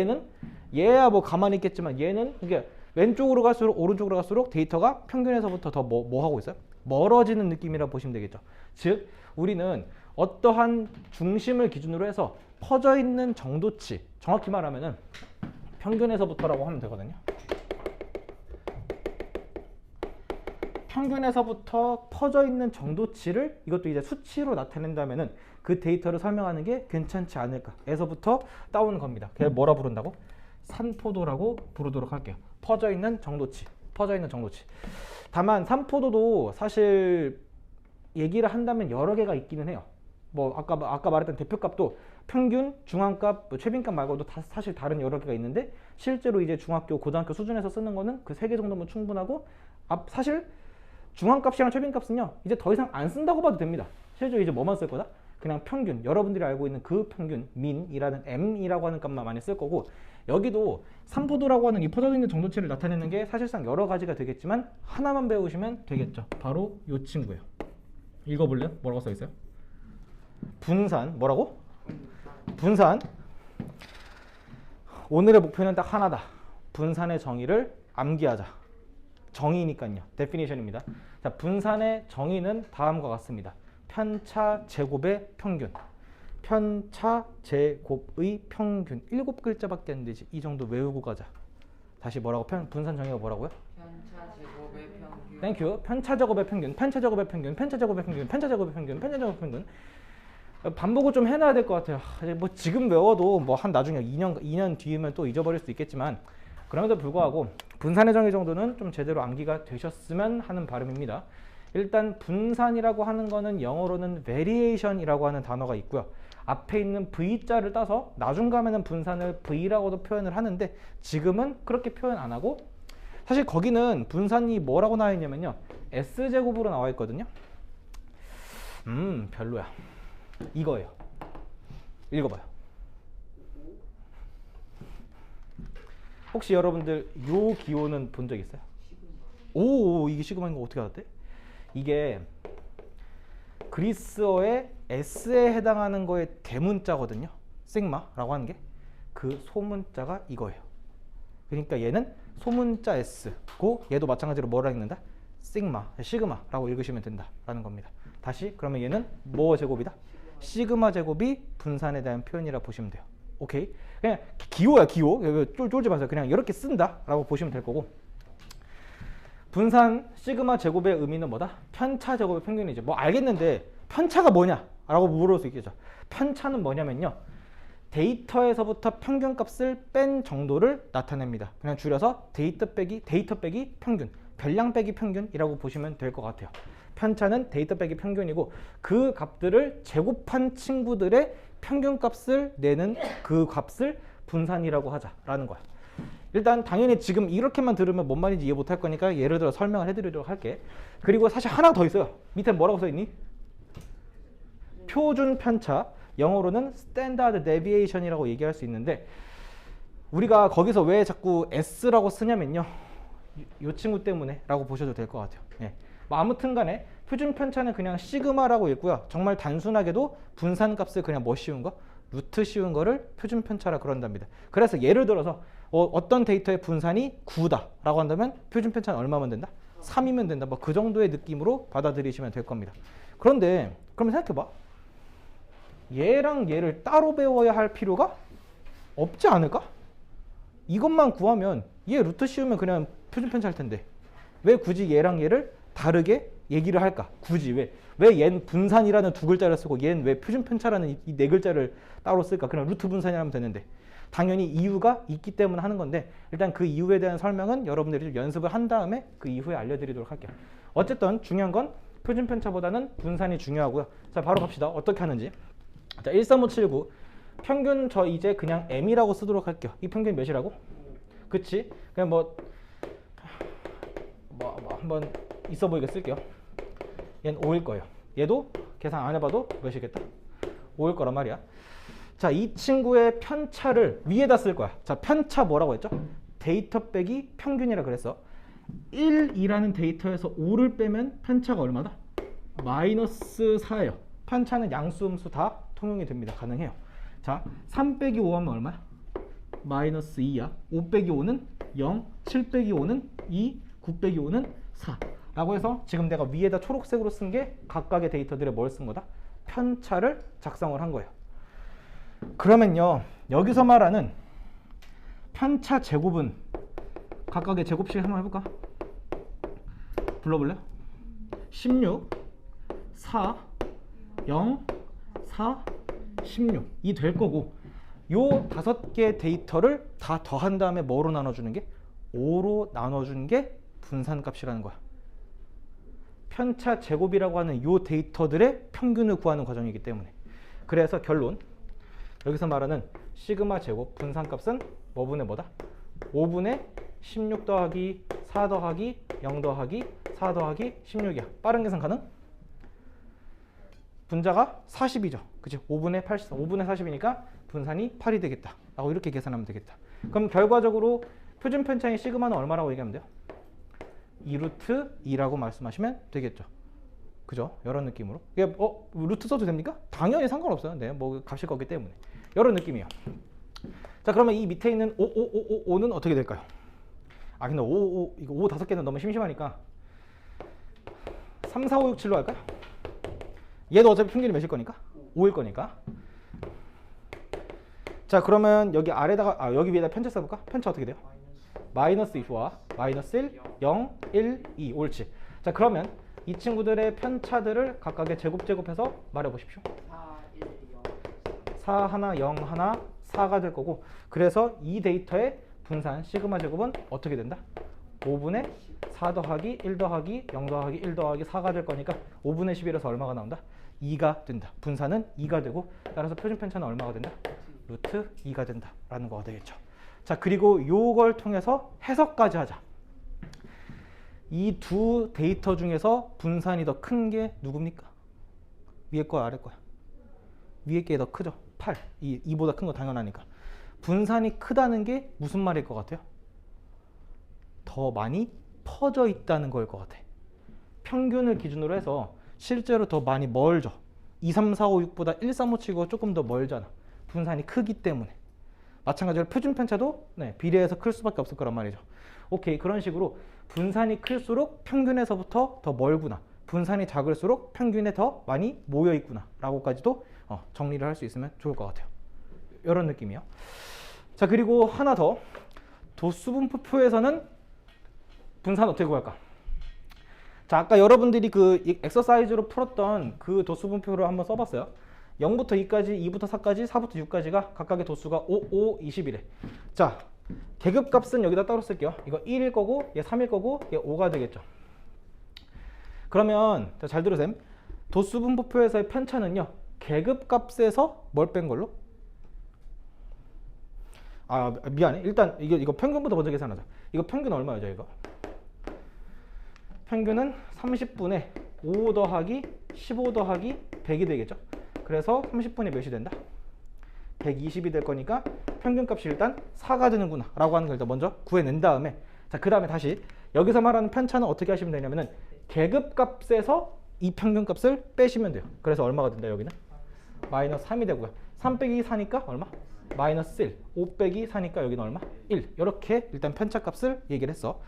[SPEAKER 1] 얘야 뭐 가만히 있겠지만 얘는 이게 왼쪽으로 갈수록 오른쪽으로 갈수록 데이터가 평균에서부터 더 뭐 하고 있어요? 멀어지는 느낌이라 보시면 되겠죠. 즉 우리는 어떠한 중심을 기준으로 해서 퍼져 있는 정도치, 정확히 말하면은 평균에서부터라고 하면 되거든요. 평균에서부터 퍼져 있는 정도치를 이것도 이제 수치로 나타낸다면은 그 데이터를 설명하는 게 괜찮지 않을까 에서부터 따오는 겁니다. 그게 뭐라 부른다고? 산포도라고 부르도록 할게요. 퍼져 있는 정도치. 다만 산포도도 사실 얘기를 한다면 여러 개가 있기는 해요. 뭐 아까 말했던 대표값도 평균, 중앙값, 뭐 최빈값 말고도 사실 다른 여러 개가 있는데 실제로 이제 중학교, 고등학교 수준에서 쓰는 거는 그 3개 정도면 충분하고 사실 중앙값이랑 최빈값은요 이제 더 이상 안 쓴다고 봐도 됩니다. 실제로 이제 뭐만 쓸 거다? 그냥 평균, 여러분들이 알고 있는 그 평균, 민이라는 m이라고 하는 값만 많이 쓸 거고 여기도 산포도라고 하는 이 퍼져 있는 정도치를 나타내는 게 사실상 여러 가지가 되겠지만 하나만 배우시면 되겠죠. 바로 이 친구예요. 읽어볼래요? 뭐라고 써 있어요? 분산. 뭐라고? 분산. 오늘의 목표는 딱 하나다. 분산의 정의를 암기하자. 정의니까요. definition입니다. 자, 분산의 정의는 다음과 같습니다. 편차 제곱의 평균. 편차 제곱의 평균. 7글자밖에 안 되지. 이 정도 외우고 가자. 다시 뭐라고? 분산 정의가 뭐라고요?
[SPEAKER 2] 편차 제곱의 평균.
[SPEAKER 1] 땡큐. 편차 제곱의 평균. 편차 제곱의 평균. 편차 제곱의 평균. 편차 제곱의 평균. 편차 제곱의 평균. 반복을 좀 해놔야 될 것 같아요. 뭐 지금 외워도 뭐 한 나중에 2년 뒤면 또 잊어버릴 수도 있겠지만 그럼에도 불구하고 분산의 정의 정도는 좀 제대로 암기가 되셨으면 하는 바람입니다. 일단 분산이라고 하는 거는 영어로는 variation이라고 하는 단어가 있고요. 앞에 있는 V자를 따서 나중 가면은 분산을 V라고도 표현을 하는데 지금은 그렇게 표현 안 하고 사실 거기는 분산이 뭐라고 나와 있냐면요. S제곱으로 나와 있거든요. 별로야. 이거예요. 읽어봐요. 혹시 여러분들 요 기호는 본 적 있어요? 오, 이게 시그마인 거 어떻게 알았대? 이게 그리스어의 S에 해당하는 거의 대문자거든요. sigma라고 하는 게 그 소문자가 이거예요. 그러니까 얘는 소문자 S고 얘도 마찬가지로 뭐라 읽는다? 시그마라고 읽으시면 된다라는 겁니다. 다시 그러면 얘는 뭐 제곱이다? 시그마 제곱이 분산에 대한 표현이라 보시면 돼요. 오케이? 그냥 기호야, 기호. 쫄지 마세요. 그냥 이렇게 쓴다라고 보시면 될 거고. 분산 시그마 제곱의 의미는 뭐다? 편차 제곱의 평균이죠. 뭐 알겠는데 편차가 뭐냐? 라고 물을 수 있겠죠. 편차는 뭐냐면요. 데이터에서부터 평균값을 뺀 정도를 나타냅니다. 그냥 줄여서 데이터 빼기 평균, 별량 빼기 평균이라고 보시면 될 것 같아요. 편차는 데이터 빼기 평균이고 그 값들을 제곱한 친구들의 평균값을 내는 그 값을 분산이라고 하자라는 거야. 일단 당연히 지금 이렇게만 들으면 뭔 말인지 이해 못할 거니까 예를 들어 설명을 해드리도록 할게. 그리고 사실 하나 더 있어요. 밑에 뭐라고 써있니? 표준 편차. 영어로는 standard deviation이라고 얘기할 수 있는데 우리가 거기서 왜 자꾸 S라고 쓰냐면요. 이 친구 때문에 라고 보셔도 될 것 같아요. 예. 뭐 아무튼 간에 표준 편차는 그냥 시그마라고 읽고요. 정말 단순하게도 분산값을 그냥 뭐 씌운 거? 루트 씌운 거를 표준 편차라 그런답니다. 그래서 예를 들어서 어떤 데이터의 분산이 9다 라고 한다면 표준 편차는 얼마면 된다? 3이면 된다. 뭐 그 정도의 느낌으로 받아들이시면 될 겁니다. 그런데 그러면 생각해봐. 얘랑 얘를 따로 배워야 할 필요가 없지 않을까? 이것만 구하면 얘 루트 씌우면 그냥 표준 편차할 텐데 왜 굳이 얘랑 얘를 다르게 얘기를 할까? 굳이 왜 얘는 분산이라는 두 글자를 쓰고 얘는 왜 표준 편차라는 이 네 글자를 따로 쓸까? 그냥 루트 분산이라면 되는데 당연히 이유가 있기 때문에 하는 건데 일단 그 이유에 대한 설명은 여러분들이 좀 연습을 한 다음에 그 이후에 알려드리도록 할게요. 어쨌든 중요한 건 표준 편차보다는 분산이 중요하고요. 자 바로 갑시다. 어떻게 하는지. 자 13579 평균 저 이제 그냥 m이라고 쓰도록 할게요. 이 평균 몇이라고? 그치? 그냥 뭐 한번 있어 보이게 쓸게요. 얘는 5일 거예요. 얘도 계산 안 해봐도 몇이겠다? 5일 거란 말이야. 자, 이 친구의 편차를 위에다 쓸 거야. 자, 편차 뭐라고 했죠? 데이터 빼기 평균이라 그랬어. 1이라는 데이터에서 5를 빼면 편차가 얼마다? 마이너스 4예요. 편차는 양수, 음수 다 통용이 됩니다. 가능해요. 자, 3 빼기 5 하면 얼마야? 마이너스 2야. 5 빼기 5는 0, 7 빼기 5는 2, 9 빼기 5는 4 라고 해서 지금 내가 위에다 초록색으로 쓴 게 각각의 데이터들에 뭘 쓴 거다? 편차를 작성을 한 거예요. 그러면요 여기서 말하는 편차 제곱은 각각의 제곱식 한번 해볼까? 불러볼래요? 16, 4, 0, 4, 16 이 될 거고 요 5개 데이터를 다 더한 다음에 뭐로 나눠주는 게? 5로 나눠주는 게 분산값이라는 거야. 편차 제곱이라고 하는 요 데이터들의 평균을 구하는 과정이기 때문에 그래서 결론 여기서 말하는 시그마 제곱 분산값은 뭐분의 뭐다? 5분의 16 더하기 4 더하기 0 더하기 4 더하기 16이야. 빠른 계산 가능? 분자가 40이죠. 그치? 5분의 80, 5분의 40이니까 분산이 8이 되겠다. 라고 이렇게 계산하면 되겠다. 그럼 결과적으로 표준 편차인 시그마는 얼마라고 얘기하면 돼요? 2루트 2라고 말씀하시면 되겠죠. 그죠? 이런 느낌으로. 이게 루트 써도 됩니까? 당연히 상관없어요. 네, 뭐 값일 거기 때문에. 이런 느낌이에요. 자, 그러면 이 밑에 있는 5는 어떻게 될까요? 아, 근데 5 5개는 너무 심심하니까 3, 4, 5, 6, 7로 할까요? 얘도 어차피 평균이 몇일 거니까? 5일 거니까. 자, 그러면 여기 아래다가 여기 위에다 편차 써볼까? 편차 어떻게 돼요? 마이너스 2 좋아. 마이너스 1, 0, 1, 2 옳지. 자, 그러면 이 친구들의 편차들을 각각의 제곱해서 말해보십시오.
[SPEAKER 2] 4, 1, 0.
[SPEAKER 1] 4 하나, 0 하나, 4가 될 거고 그래서 이 데이터의 분산 시그마 제곱은 어떻게 된다? 5분의 4 더하기 1 더하기 0 더하기 1 더하기 4가 될 거니까 5분의 11에서 얼마가 나온다? 2가 된다. 분산은 2가 되고 따라서 표준 편차는 얼마가 된다? 루트 2가 된다 라는 거가 되겠죠. 자, 그리고 요걸 통해서 해석까지 하자. 이 두 데이터 중에서 분산이 더 큰 게 누굽니까? 위에 거야 아래 거야? 위에 게 더 크죠. 8. 2보다 큰 거 당연하니까. 분산이 크다는 게 무슨 말일 것 같아요? 더 많이 퍼져 있다는 걸 것 같아. 평균을 기준으로 해서 실제로 더 많이 멀죠. 2, 3, 4, 5, 6보다 1, 3, 5, 7가 조금 더 멀잖아. 분산이 크기 때문에. 마찬가지로 표준 편차도 비례해서 클 수밖에 없을 거란 말이죠. 오케이, 그런 식으로 분산이 클수록 평균에서부터 더 멀구나. 분산이 작을수록 평균에 더 많이 모여 있구나 라고까지도 정리를 할 수 있으면 좋을 것 같아요. 이런 느낌이요. 자, 그리고 하나 더. 도수분포표에서는 분산 어떻게 구할까? 자, 아까 여러분들이 그 엑서사이즈로 풀었던 그 도수분표를 한번 써봤어요. 0부터 2까지, 2부터 4까지, 4부터 6까지가 각각의 도수가 5, 5, 20이래. 자, 계급값은 여기다 따로 쓸게요. 이거 1일 거고, 얘 3일 거고, 얘 5가 되겠죠. 그러면 잘 들으셈. 도수분포표에서의 편차는요, 계급값에서 뭘 뺀 걸로? 아, 미안해. 일단 이거 평균부터 먼저 계산하자. 이거 평균 얼마죠, 이거? 평균은 30분의 5 더하기 15 더하기 100이 되겠죠. 그래서 30분의 몇이 된다? 120이 될 거니까 평균값이 일단 4가 되는구나 라고 하는 걸 일단 먼저 구해낸 다음에, 자, 그 다음에 다시 여기서 말하는 편차는 어떻게 하시면 되냐면은 계급값에서 이 평균값을 빼시면 돼요. 그래서 얼마가 된다? 여기는 마이너스 3이 되고요. 3 빼기 4니까 얼마? 마이너스 1. 5 빼기 4니까 여기는 얼마? 1. 이렇게 일단 편차값을 얘기를 했어.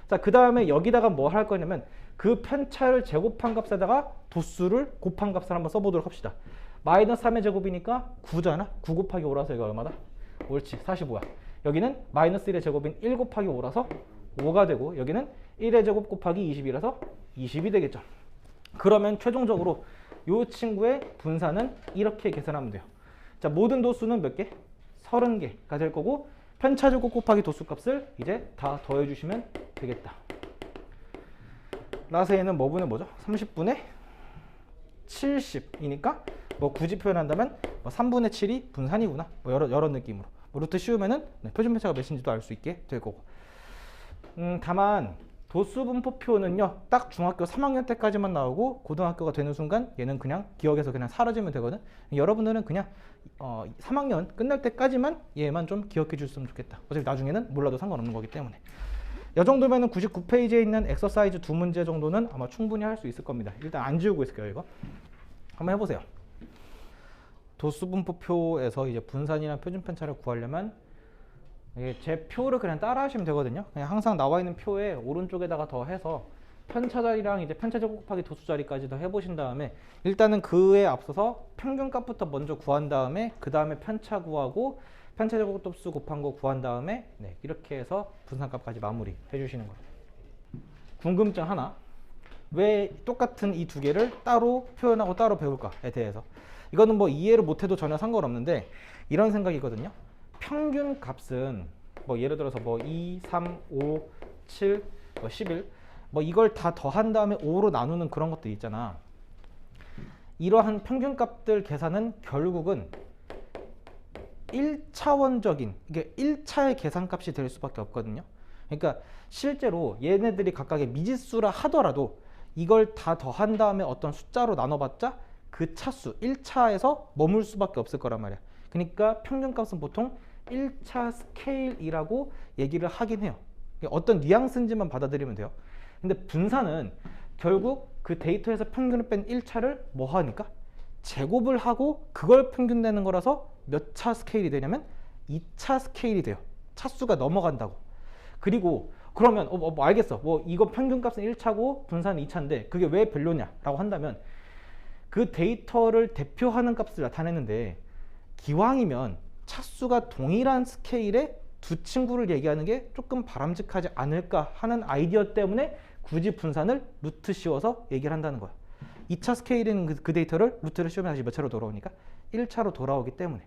[SPEAKER 1] 자, 그 다음에 여기다가 뭐 할 거냐면 그 편차를 제곱한 값에다가 도수를 곱한 값을 한번 써보도록 합시다. 마이너스 3의 제곱이니까 9잖아. 9 곱하기 5라서 이거 얼마다? 옳지, 45야. 여기는 마이너스 1의 제곱인 1 곱하기 5라서 5가 되고, 여기는 1의 제곱 곱하기 20이라서 20이 되겠죠. 그러면 최종적으로 이 친구의 분산은 이렇게 계산하면 돼요. 자, 모든 도수는 몇 개? 30개가 될 거고, 편차제곱 곱하기 도수값을 이제 다 더해주시면 되겠다. 라세에는 뭐 분의 뭐죠? 30분의 70이니까 뭐 굳이 표현한다면 뭐 3분의 7이 분산이구나. 뭐 여러 느낌으로. 뭐 루트 씌우면은 표준 편차가 몇인지도 알 수 있게 될 거고. 다만 도수 분포표는요, 딱 중학교 3학년 때까지만 나오고 고등학교가 되는 순간 얘는 그냥 기억에서 그냥 사라지면 되거든. 여러분들은 그냥 3학년 끝날 때까지만 얘만 좀 기억해 줬으면 좋겠다. 어차피 나중에는 몰라도 상관없는 거기 때문에. 이 정도면은 99페이지에 있는 엑서사이즈 2문제 정도는 아마 충분히 할 수 있을 겁니다. 일단 안 지우고 있을게요, 이거. 한번 해보세요. 도수 분포표에서 이제 분산이나 표준 편차를 구하려면 제 표를 그냥 따라 하시면 되거든요. 그냥 항상 나와 있는 표에 오른쪽에다가 더 해서 편차 자리랑 이제 편차 제곱 곱하기 도수 자리까지 더 해보신 다음에, 일단은 그에 앞서서 평균값부터 먼저 구한 다음에 그 다음에 편차 구하고 편차 제곱 도수 곱한 거 구한 다음에 이렇게 해서 분산값까지 마무리 해주시는 거예요. 궁금증 하나, 왜 똑같은 이 두 개를 따로 표현하고 따로 배울까에 대해서. 이거는 뭐 이해를 못해도 전혀 상관없는데 이런 생각이거든요. 평균 값은 뭐 예를 들어서 뭐 2, 3, 5, 7, 뭐 11 뭐 이걸 다 더한 다음에 5로 나누는 그런 것들 있잖아. 이러한 평균 값들 계산은 결국은 1차원적인, 이게 1차의 계산값이 될 수밖에 없거든요. 그러니까 실제로 얘네들이 각각의 미지수라 하더라도 이걸 다 더한 다음에 어떤 숫자로 나눠봤자 그 차수 1차에서 머물 수밖에 없을 거란 말이야. 그러니까 평균값은 보통 1차 스케일이라고 얘기를 하긴 해요. 어떤 뉘앙스인지만 받아들이면 돼요. 근데 분산은 결국 그 데이터에서 평균을 뺀 1차를 뭐 하니까? 제곱을 하고 그걸 평균 내는 거라서 몇 차 스케일이 되냐면 2차 스케일이 돼요. 차수가 넘어간다고. 그리고 그러면 뭐 알겠어. 뭐 이거 평균값은 1차고 분산은 2차인데 그게 왜 별로냐라고 한다면, 그 데이터를 대표하는 값을 나타내는데 기왕이면 차수가 동일한 스케일의 두 친구를 얘기하는 게 조금 바람직하지 않을까 하는 아이디어 때문에 굳이 분산을 루트 씌워서 얘기를 한다는 거야. 2차 스케일인 그 데이터를 루트를 씌우면 다시 몇 차로 돌아오니까 1차로 돌아오기 때문에.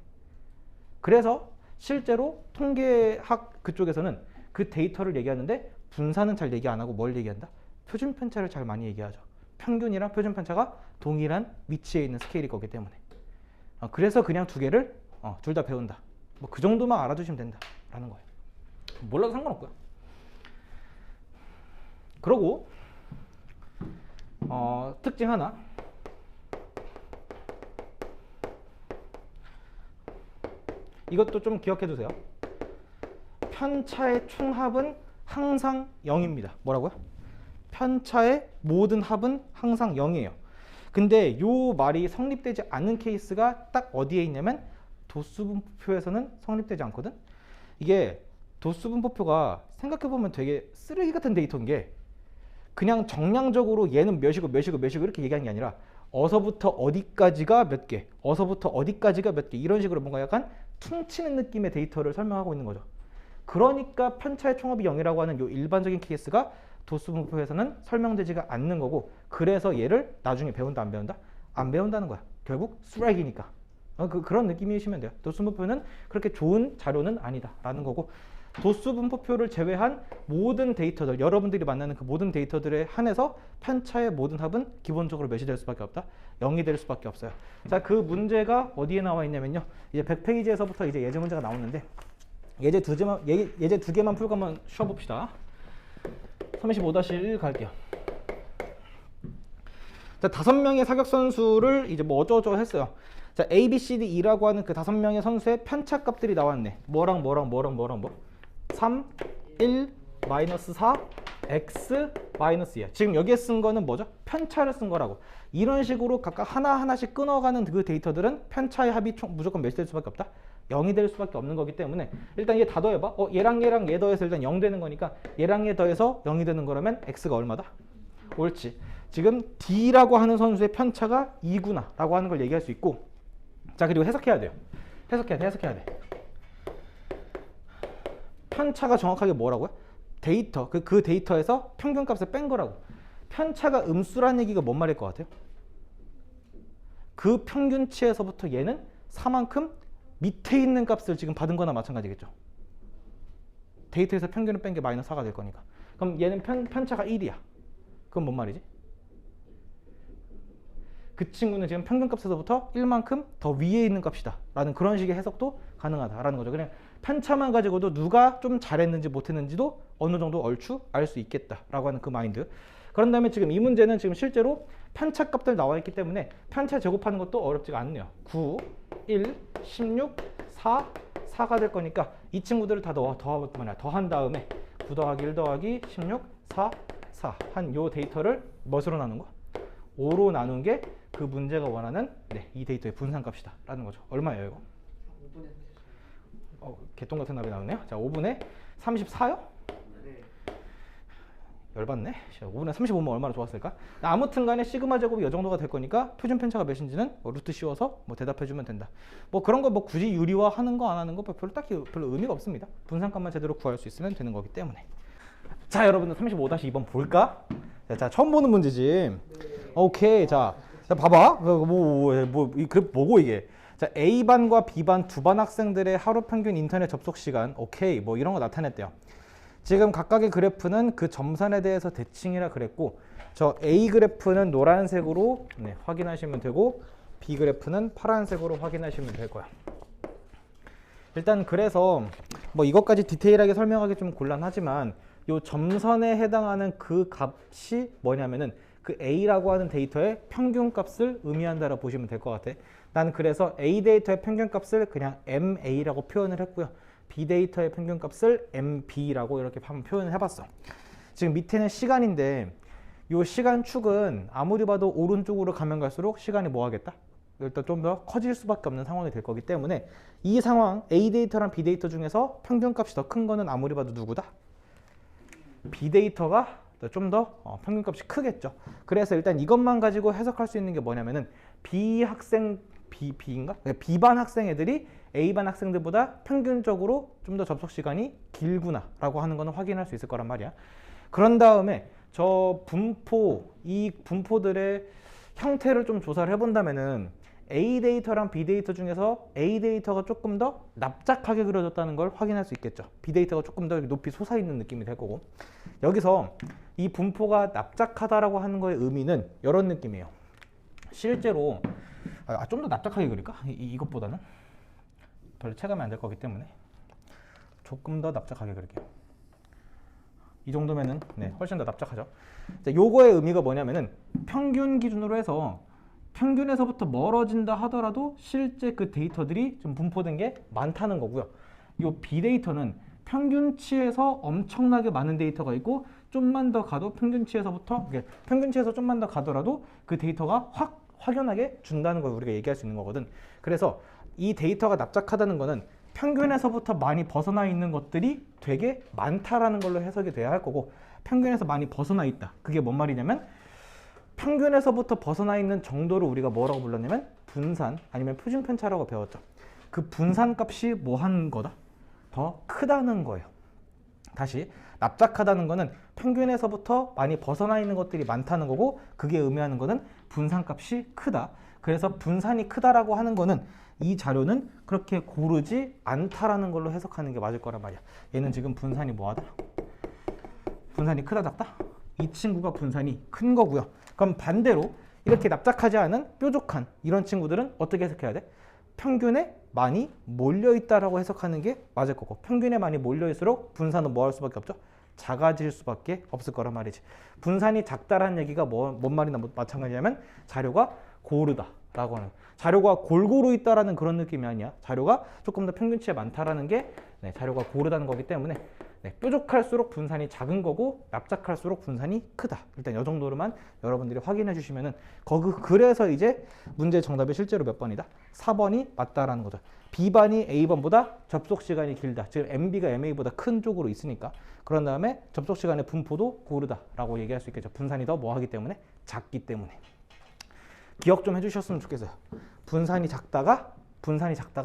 [SPEAKER 1] 그래서 실제로 통계학 그쪽에서는 그 데이터를 얘기하는데 분산은 잘 얘기 안 하고 뭘 얘기한다? 표준 편차를 잘 많이 얘기하죠. 평균이랑 표준 편차가 동일한 위치에 있는 스케일일 거기 때문에. 그래서 그냥 두 개를 둘 다 배운다. 뭐 그 정도만 알아두시면 된다라는 거예요. 몰라도 상관없고요. 그러고 특징 하나. 이것도 좀 기억해 두세요. 편차의 총합은 항상 0입니다. 뭐라고요? 편차의 모든 합은 항상 0이에요. 근데 이 말이 성립되지 않는 케이스가 딱 어디에 있냐면 도수분포표에서는 성립되지 않거든. 이게 도수분포표가 생각해보면 되게 쓰레기 같은 데이터인 게, 그냥 정량적으로 얘는 몇이고 몇이고 몇이고 이렇게 얘기하는 게 아니라 어서부터 어디까지가 몇 개, 어서부터 어디까지가 몇 개, 이런 식으로 뭔가 약간 퉁치는 느낌의 데이터를 설명하고 있는 거죠. 그러니까 편차의 총합이 0이라고 하는 이 일반적인 케이스가 도수분포에서는 설명되지가 않는 거고, 그래서 얘를 나중에 배운다 안 배운다? 안 배운다는 거야. 결국 쓰레기니까. 그런 느낌이시면 돼요. 도수분포표는 그렇게 좋은 자료는 아니다라는 거고, 도수분포표를 제외한 모든 데이터들, 여러분들이 만나는 그 모든 데이터들에 한해서 편차의 모든 합은 기본적으로 몇이 될 수밖에 없다? 0이 될 수밖에 없어요. 자, 그 문제가 어디에 나와 있냐면요, 이제 100페이지에서부터 이제 예제 문제가 나오는데, 예제 두 개만 풀고 한번 쉬어봅시다. 35-1 갈게요. 자, 5명의 사격 선수를 이제 뭐 어쩌고저쩌고 했어요. 자, A, B, C, D, E라고 하는 그 5명의 선수의 편차 값들이 나왔네. 뭐랑 3, 1, 마이너스 4, X, 마이너스 2야. 지금 여기에 쓴 거는 뭐죠? 편차를 쓴 거라고. 이런 식으로 각각 하나하나씩 끊어가는 그 데이터들은 편차의 합이 무조건 몇이 될 수밖에 없다? 0이 될 수밖에 없는 거기 때문에 일단 얘 다 더해봐. 얘랑 얘 더해서 일단 0 되는 거니까 얘랑 얘 더해서 0이 되는 거라면 x가 얼마다? 옳지. 지금 D라고 하는 선수의 편차가 2구나 라고 하는 걸 얘기할 수 있고, 자 그리고 해석해야 돼요. 해석해야 돼. 편차가 정확하게 뭐라고요? 데이터, 그 데이터에서 평균값을 뺀 거라고. 편차가 음수라는 얘기가 뭔 말일 것 같아요? 그 평균치에서부터 얘는 4만큼 밑에 있는 값을 지금 받은 거나 마찬가지겠죠. 데이터에서 평균을 뺀 게 마이너스 4가 될 거니까. 그럼 얘는 편차가 1이야. 그건 뭔 말이지? 그 친구는 지금 평균값에서부터 1만큼 더 위에 있는 값이다 라는 그런 식의 해석도 가능하다라는 거죠. 그냥 편차만 가지고도 누가 좀 잘했는지 못했는지도 어느 정도 얼추 알 수 있겠다라고 하는 그 마인드. 그런 다음에 지금 이 문제는 지금 실제로 편차 값들 나와 있기 때문에 편차 제곱하는 것도 어렵지가 않네요. 9, 1, 16, 4, 4가 될 거니까 이 친구들을 다 더한 다음에 9 더하기 1 더하기 16, 4, 4 한 요 데이터를 무엇으로 나눈 거? 5로 나눈 게 그 문제가 원하는 이 데이터의 분산값이다 라는 거죠. 얼마예요 이거?
[SPEAKER 2] 5분의 34.
[SPEAKER 1] 개똥 같은 답이 나오네요. 자 5분의 34요?
[SPEAKER 2] 네.
[SPEAKER 1] 열받네. 5분의 35면 얼마나 좋았을까? 아무튼 간에 시그마 제곱이 이 정도가 될 거니까 표준 편차가 몇인지는 루트 씌워서 대답해주면 된다. 그런 거 굳이 유리화 하는 거 안 하는 거 별로 의미가 없습니다. 분산값만 제대로 구할 수 있으면 되는 거기 때문에. 자 여러분들 35-2번 볼까? 자 처음 보는 문제지. 오케이. 자 봐봐. 이 그래프 뭐고 이게? 자 A반과 B반 두 반 학생들의 하루 평균 인터넷 접속 시간. 오케이. 이런 거 나타냈대요. 지금 각각의 그래프는 그 점선에 대해서 대칭이라 그랬고, 저 A 그래프는 노란색으로 확인하시면 되고, B 그래프는 파란색으로 확인하시면 될 거야. 일단 그래서 이것까지 디테일하게 설명하기 좀 곤란하지만 요 점선에 해당하는 그 값이 뭐냐면은 그 A라고 하는 데이터의 평균값을 의미한다라고 보시면 될 것 같아. 난 그래서 A 데이터의 평균값을 그냥 MA라고 표현을 했고요. B 데이터의 평균값을 MB라고 이렇게 한번 표현을 해봤어. 지금 밑에는 시간인데 이 시간축은 아무리 봐도 오른쪽으로 가면 갈수록 시간이 뭐 하겠다? 일단 좀 더 커질 수밖에 없는 상황이 될 거기 때문에 이 상황 A 데이터랑 B 데이터 중에서 평균값이 더 큰 거는 아무리 봐도 누구다? B 데이터가 좀 더 평균값이 크겠죠. 그래서 일단 이것만 가지고 해석할 수 있는 게 뭐냐면은 B반 학생 애들이 A반 학생들보다 평균적으로 좀 더 접속 시간이 길구나 라고 하는 거는 확인할 수 있을 거란 말이야. 그런 다음에 이 분포들의 형태를 좀 조사를 해본다면은 A 데이터랑 B 데이터 중에서 A 데이터가 조금 더 납작하게 그려졌다는 걸 확인할 수 있겠죠. B 데이터가 조금 더 높이 솟아있는 느낌이 될 거고, 여기서 이 분포가 납작하다라고 하는 거의 의미는 이런 느낌이에요. 실제로 좀 더 납작하게 그릴까? 이것보다는 별로 체감이 안 될 거기 때문에 조금 더 납작하게 그릴게요. 이 정도면은 훨씬 더 납작하죠. 자, 요거의 의미가 뭐냐면은 평균 기준으로 해서 평균에서부터 멀어진다 하더라도 실제 그 데이터들이 좀 분포된 게 많다는 거고요. 요 B 데이터는 평균치에서 엄청나게 많은 데이터가 있고, 좀만 더 가도 평균치에서 좀만 더 가더라도 그 데이터가 확연하게 준다는 걸 우리가 얘기할 수 있는 거거든. 그래서 이 데이터가 납작하다는 거는 평균에서부터 많이 벗어나 있는 것들이 되게 많다라는 걸로 해석이 돼야 할 거고, 평균에서 많이 벗어나 있다. 그게 뭔 말이냐면 평균에서부터 벗어나 있는 정도를 우리가 뭐라고 불렀냐면 분산 아니면 표준 편차라고 배웠죠. 그 분산 값이 뭐 하는 거다? 더 크다는 거예요. 다시 납작하다는 거는 평균에서부터 많이 벗어나 있는 것들이 많다는 거고, 그게 의미하는 거는 분산 값이 크다. 그래서 분산이 크다라고 하는 거는 이 자료는 그렇게 고르지 않다라는 걸로 해석하는 게 맞을 거란 말이야. 얘는 지금 분산이 뭐하다? 분산이 크다 작다? 이 친구가 분산이 큰 거고요. 그럼 반대로 이렇게 납작하지 않은 뾰족한 이런 친구들은 어떻게 해석해야 돼? 평균에 많이 몰려있다라고 해석하는 게 맞을 거고, 평균에 많이 몰려있을수록 분산은 뭐 할 수밖에 없죠? 작아질 수밖에 없을 거란 말이지. 분산이 작다라는 얘기가 뭔 말이나 마찬가지냐면 자료가 고르다라고 하는, 자료가 골고루 있다라는 그런 느낌이 아니야. 자료가 조금 더 평균치에 많다라는 게 자료가 고르다는 거기 때문에 네, 뾰족할수록 분산이 작은 거고 납작할수록 분산이 크다. 일단 이 정도로만 여러분들이 확인해 주시면은 그래서 이제 문제 정답이 실제로 몇 번이다? 4번이 맞다라는 거죠. B반이 A반보다 접속 시간이 길다. 즉 MB가 MA보다 큰 쪽으로 있으니까. 그런 다음에 접속 시간의 분포도 고르다라고 얘기할 수 있겠죠. 분산이 더 뭐 하기 때문에? 작기 때문에. 기억 좀 해주셨으면 좋겠어요. 분산이 작다가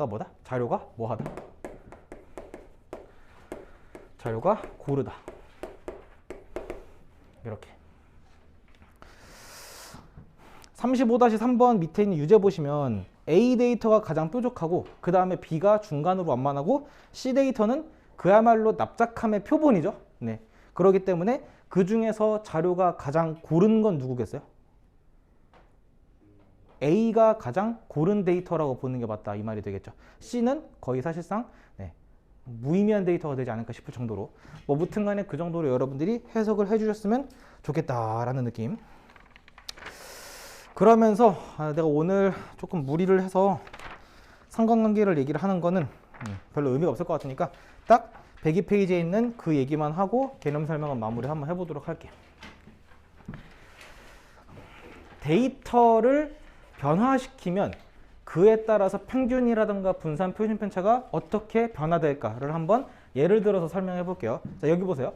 [SPEAKER 1] 뭐다? 자료가 뭐하다? 자료가 고르다. 이렇게. 35-3번 밑에 있는 유제 보시면 A 데이터가 가장 뾰족하고 그 다음에 B가 중간으로 완만하고 C 데이터는 그야말로 납작함의 표본이죠. 네. 그렇기 때문에 그 중에서 자료가 가장 고른 건 누구겠어요? A가 가장 고른 데이터라고 보는 게 맞다 이 말이 되겠죠. C는 거의 사실상 무의미한 데이터가 되지 않을까 싶을 정도로 뭐 무튼 간에 그 정도로 여러분들이 해석을 해주셨으면 좋겠다라는 느낌. 그러면서 내가 오늘 조금 무리를 해서 상관관계를 얘기를 하는 거는 별로 의미가 없을 것 같으니까 딱 102페이지에 있는 그 얘기만 하고 개념 설명은 마무리 한번 해보도록 할게요. 데이터를 변화시키면 그에 따라서 평균이라든가 분산 표준 편차가 어떻게 변화될까를 한번 예를 들어서 설명해 볼게요. 자, 여기 보세요.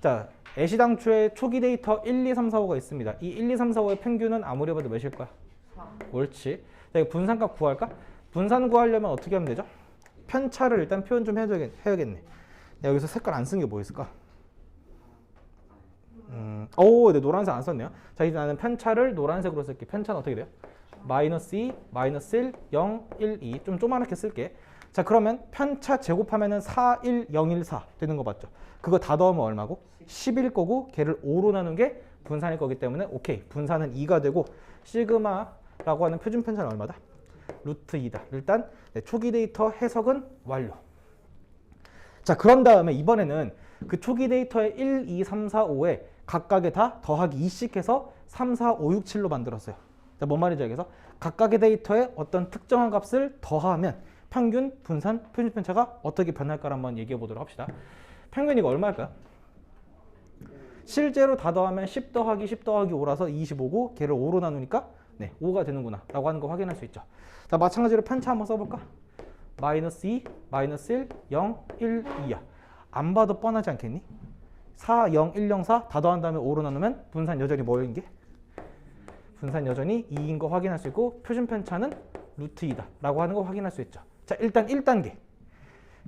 [SPEAKER 1] 자, 애시당초에 초기 데이터 1, 2, 3, 4, 5가 있습니다. 이 1, 2, 3, 4, 5의 평균은 아무리 봐도 몇일 거야?
[SPEAKER 2] 4.
[SPEAKER 1] 옳지. 자, 이거 분산값 구할까? 분산 구하려면 어떻게 하면 되죠? 편차를 일단 표현 좀 해야겠네. 여기서 색깔 안 쓴 게 뭐 있을까? 네, 노란색 안 썼네요. 자, 이제 나는 편차를 노란색으로 쓸게. 편차는 어떻게 돼요? 마이너스 2, 마이너스 1, 0, 1, 2. 좀 조그맣게 쓸게. 자, 그러면 편차 제곱하면은 4, 1, 0, 1, 4 되는 거 맞죠? 그거 다 더하면 얼마고? 10일 거고 걔를 5로 나눈 게 분산일 거기 때문에 오케이. 분산은 2가 되고 시그마라고 하는 표준 편차는 얼마다? 루트 2다. 일단 초기 데이터 해석은 완료. 자, 그런 다음에 이번에는 그 초기 데이터의 1, 2, 3, 4, 5에 각각에 다 더하기 2씩 해서 3, 4, 5, 6, 7로 만들었어요. 자, 뭔 말인지 알겠어? 각각의 데이터에 어떤 특정한 값을 더하면 평균, 분산, 표준 편차가 어떻게 변할까를 한번 얘기해 보도록 합시다. 평균 이거 얼마일까요? 실제로 다 더하면 10 더하기 10 더하기 5라서 25고 걔를 5로 나누니까 5가 되는구나 라고 하는 거 확인할 수 있죠. 자, 마찬가지로 편차 한번 써볼까? 마이너스 2, 마이너스 1, 0, 1, 2야. 안 봐도 뻔하지 않겠니? 4, 0, 1, 0, 4 다 더한 다음에 5로 나누면 분산 여전히 뭐인 게? 분산 여전히 2인 거 확인할 수 있고 표준 편차는 루트 2다 라고 하는 거 확인할 수 있죠. 자, 일단 1단계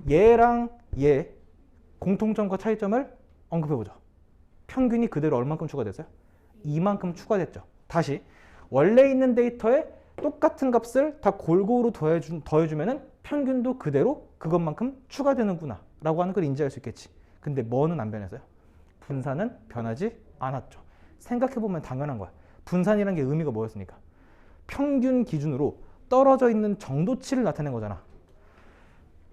[SPEAKER 1] 얘랑 얘 공통점과 차이점을 언급해보죠. 평균이 그대로 얼만큼 추가됐어요? 이만큼 추가됐죠. 다시 원래 있는 데이터에 똑같은 값을 다 골고루 더해주면은 평균도 그대로 그것만큼 추가되는구나 라고 하는 걸 인지할 수 있겠지. 근데 뭐는 안 변했어요? 분산은 변하지 않았죠. 생각해보면 당연한 거야. 분산이라는 게 의미가 뭐였습니까? 평균 기준으로 떨어져 있는 정도치를 나타낸 거잖아.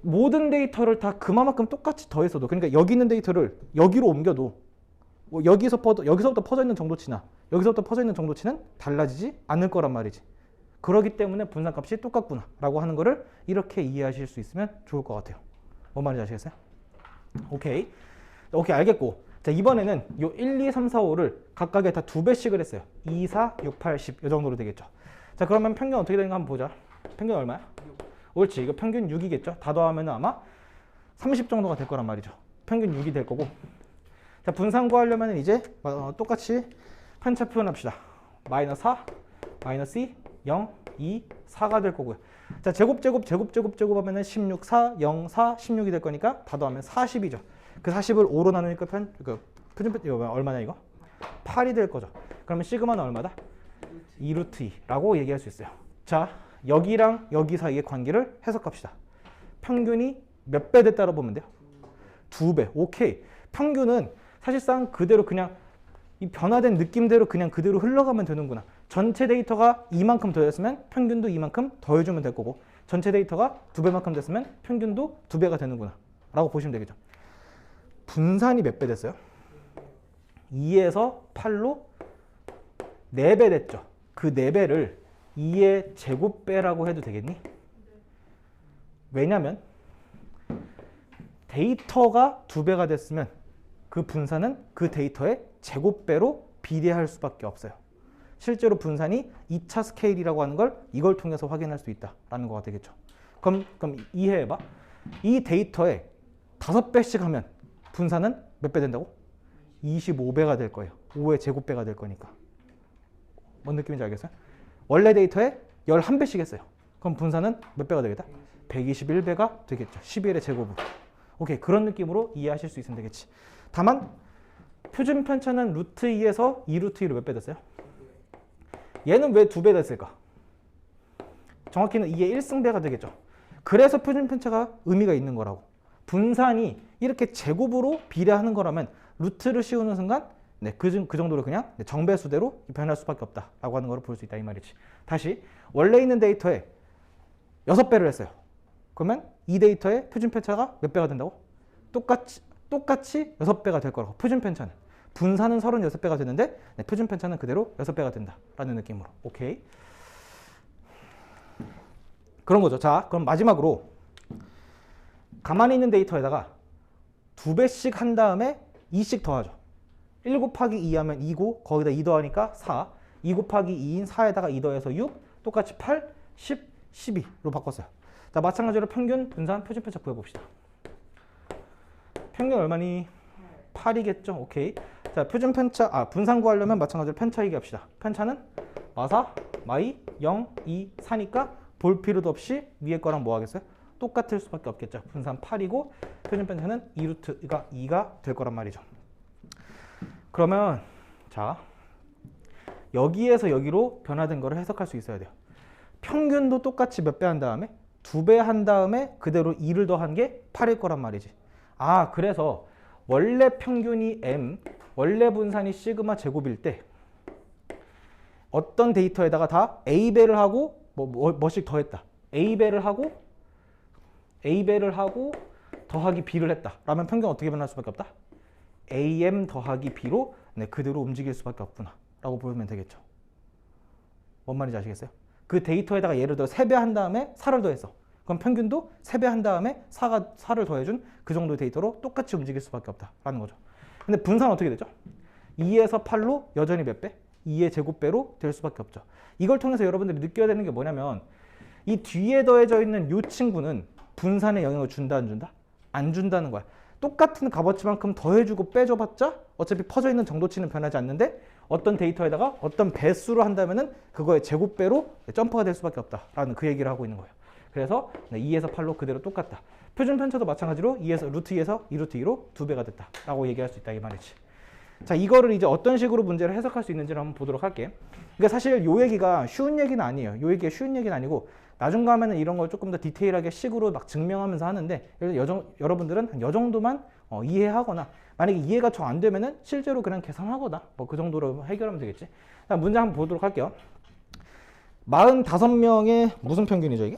[SPEAKER 1] 모든 데이터를 다 그만큼 똑같이 더했어도, 그러니까 여기 있는 데이터를 여기로 옮겨도 뭐 여기서부터 퍼져 있는 정도치나 여기서부터 퍼져 있는 정도치는 달라지지 않을 거란 말이지. 그렇기 때문에 분산값이 똑같구나 라고 하는 거를 이렇게 이해하실 수 있으면 좋을 것 같아요. 뭔 말인지 아시겠어요? 오케이 알겠고, 자, 이번에는 요 1, 2, 3, 4, 5를 각각에 다 2배씩을 했어요. 2, 4, 6, 8, 10 이 정도로 되겠죠. 자, 그러면 평균 어떻게 되는가 한번 보자. 평균 얼마야? 6. 옳지. 이거 평균 6이겠죠. 다 더하면 아마 30 정도가 될 거란 말이죠. 평균 6이 될 거고. 자, 분산 구하려면 이제 똑같이 편차 표현합시다. 마이너스 4, 마이너스 2, 0, 2, 4가 될 거고요. 자, 제곱하면은 16, 4, 0, 4, 16이 될 거니까 다 더하면 40이죠. 그 40을 5로 나누니까 표준 이거 얼마냐 이거? 8이 될 거죠. 그러면 시그마는 얼마다? 2루트 2라고 얘기할 수 있어요. 자, 여기랑 여기 사이의 관계를 해석합시다. 평균이 몇 배 됐다고 보면 돼요? 2배. 오케이. 평균은 사실상 그대로 그냥 이 변화된 느낌대로 그냥 그대로 흘러가면 되는구나. 전체 데이터가 이만큼 더했으면 평균도 이만큼 더해주면 될 거고, 전체 데이터가 2배만큼 됐으면 평균도 2배가 되는구나 라고 보시면 되겠죠. 분산이 몇 배 됐어요? 2에서 8로 4배 됐죠. 그 4배를 2의 제곱배라고 해도 되겠니? 왜냐면 데이터가 2배가 됐으면 그 분산은 그 데이터의 제곱배로 비례할 수밖에 없어요. 실제로 분산이 2차 스케일이라고 하는 걸 이걸 통해서 확인할 수 있다라는 거가 되겠죠. 그럼 이해해봐. 이 데이터에 5배씩 하면 분산은 몇 배 된다고? 25배가 될 거예요. 5의 제곱배가 될 거니까. 뭔 느낌인지 알겠어요? 원래 데이터에 11배씩 했어요. 그럼 분산은 몇 배가 되겠다? 121배가 되겠죠. 11의 제곱으로. 오케이. 그런 느낌으로 이해하실 수 있으면 되겠지. 다만 표준 편차는 루트 2에서 2 루트 2로 몇 배 됐어요? 얘는 왜 2배 됐을까? 정확히는 2의 1승배가 되겠죠. 그래서 표준 편차가 의미가 있는 거라고. 분산이 이렇게 제곱으로 비례하는 거라면 루트를 씌우는 순간 그 정도로 그냥 정배수대로 변할 수밖에 없다라고 하는 걸 볼 수 있다 이 말이지. 다시 원래 있는 데이터에 6배를 했어요. 그러면 이 데이터의 표준 편차가 몇 배가 된다고? 똑같이 6배가 될 거라고. 표준 편차는. 분산은 36배가 되는데 표준 편차는 그대로 6배가 된다라는 느낌으로. 오케이. 그런 거죠. 자, 그럼 마지막으로 가만히 있는 데이터에다가 2배씩 한 다음에 2씩 더하죠. 1 곱하기 2 하면 2고 거기다 2 더하니까 4. 2 곱하기 2인 4에다가 2 더해서 6. 똑같이 8, 10, 12로 바꿨어요. 자, 마찬가지로 평균, 분산, 표준 편차 구해봅시다. 평균 얼마니? 8이겠죠. 오케이. 자, 표준 편차, 분산 구하려면 마찬가지로 편차 얘기합시다. 편차는 마사, 마이, 0, 2, 4니까 볼 필요도 없이 위에 거랑 뭐 하겠어요? 똑같을 수밖에 없겠죠. 분산 8이고 표준 편차는 2 루트가 2가 될 거란 말이죠. 그러면 자, 여기에서 여기로 변화된 거를 해석할 수 있어야 돼요. 평균도 똑같이 몇 배 한 다음에 2배 한 다음에 그대로 2를 더한 게 8일 거란 말이지. 그래서 원래 평균이 m, 원래 분산이 시그마 제곱일 때 어떤 데이터에다가 다 a배를 하고 뭐씩 더했다. a배를 하고 더하기 b를 했다. 라면 평균 어떻게 변할 수밖에 없다? am 더하기 b로 그대로 움직일 수밖에 없구나 라고 보면 되겠죠. 뭔 말인지 아시겠어요? 그 데이터에다가 예를 들어 3배 한 다음에 4를 더했어. 그럼 평균도 3배 한 다음에 4를 더해준 그 정도의 데이터로 똑같이 움직일 수밖에 없다라는 거죠. 근데 분산은 어떻게 되죠? 2에서 8로 여전히 몇 배? 2의 제곱배로 될 수밖에 없죠. 이걸 통해서 여러분들이 느껴야 되는 게 뭐냐면 이 뒤에 더해져 있는 이 친구는 분산에 영향을 준다 안 준다? 안 준다는 거야. 똑같은 값어치만큼 더해주고 빼줘봤자 어차피 퍼져 있는 정도치는 변하지 않는데 어떤 데이터에다가 어떤 배수로 한다면은 그거의 제곱배로 점프가 될 수밖에 없다라는 그 얘기를 하고 있는 거예요. 그래서 2에서 8로 그대로 똑같다. 표준 편차도 마찬가지로 2에서 루트 2에서 2 루트 2로 2배가 됐다라고 얘기할 수 있다 이 말이지. 자, 이거를 이제 어떤 식으로 문제를 해석할 수 있는지를 한번 보도록 할게. 그러니까 사실 요 얘기가 쉬운 얘기는 아니에요. 요 얘기가 쉬운 얘기는 아니고 나중 가면은 이런 걸 조금 더 디테일하게 식으로 막 증명하면서 하는데 여러분들은 요 정도만 이해하거나 만약에 이해가 정 안 되면은 실제로 그냥 계산하거나 뭐 그 정도로 해결하면 되겠지. 자, 문제 한번 보도록 할게요. 45명의 무슨 평균이죠 이게?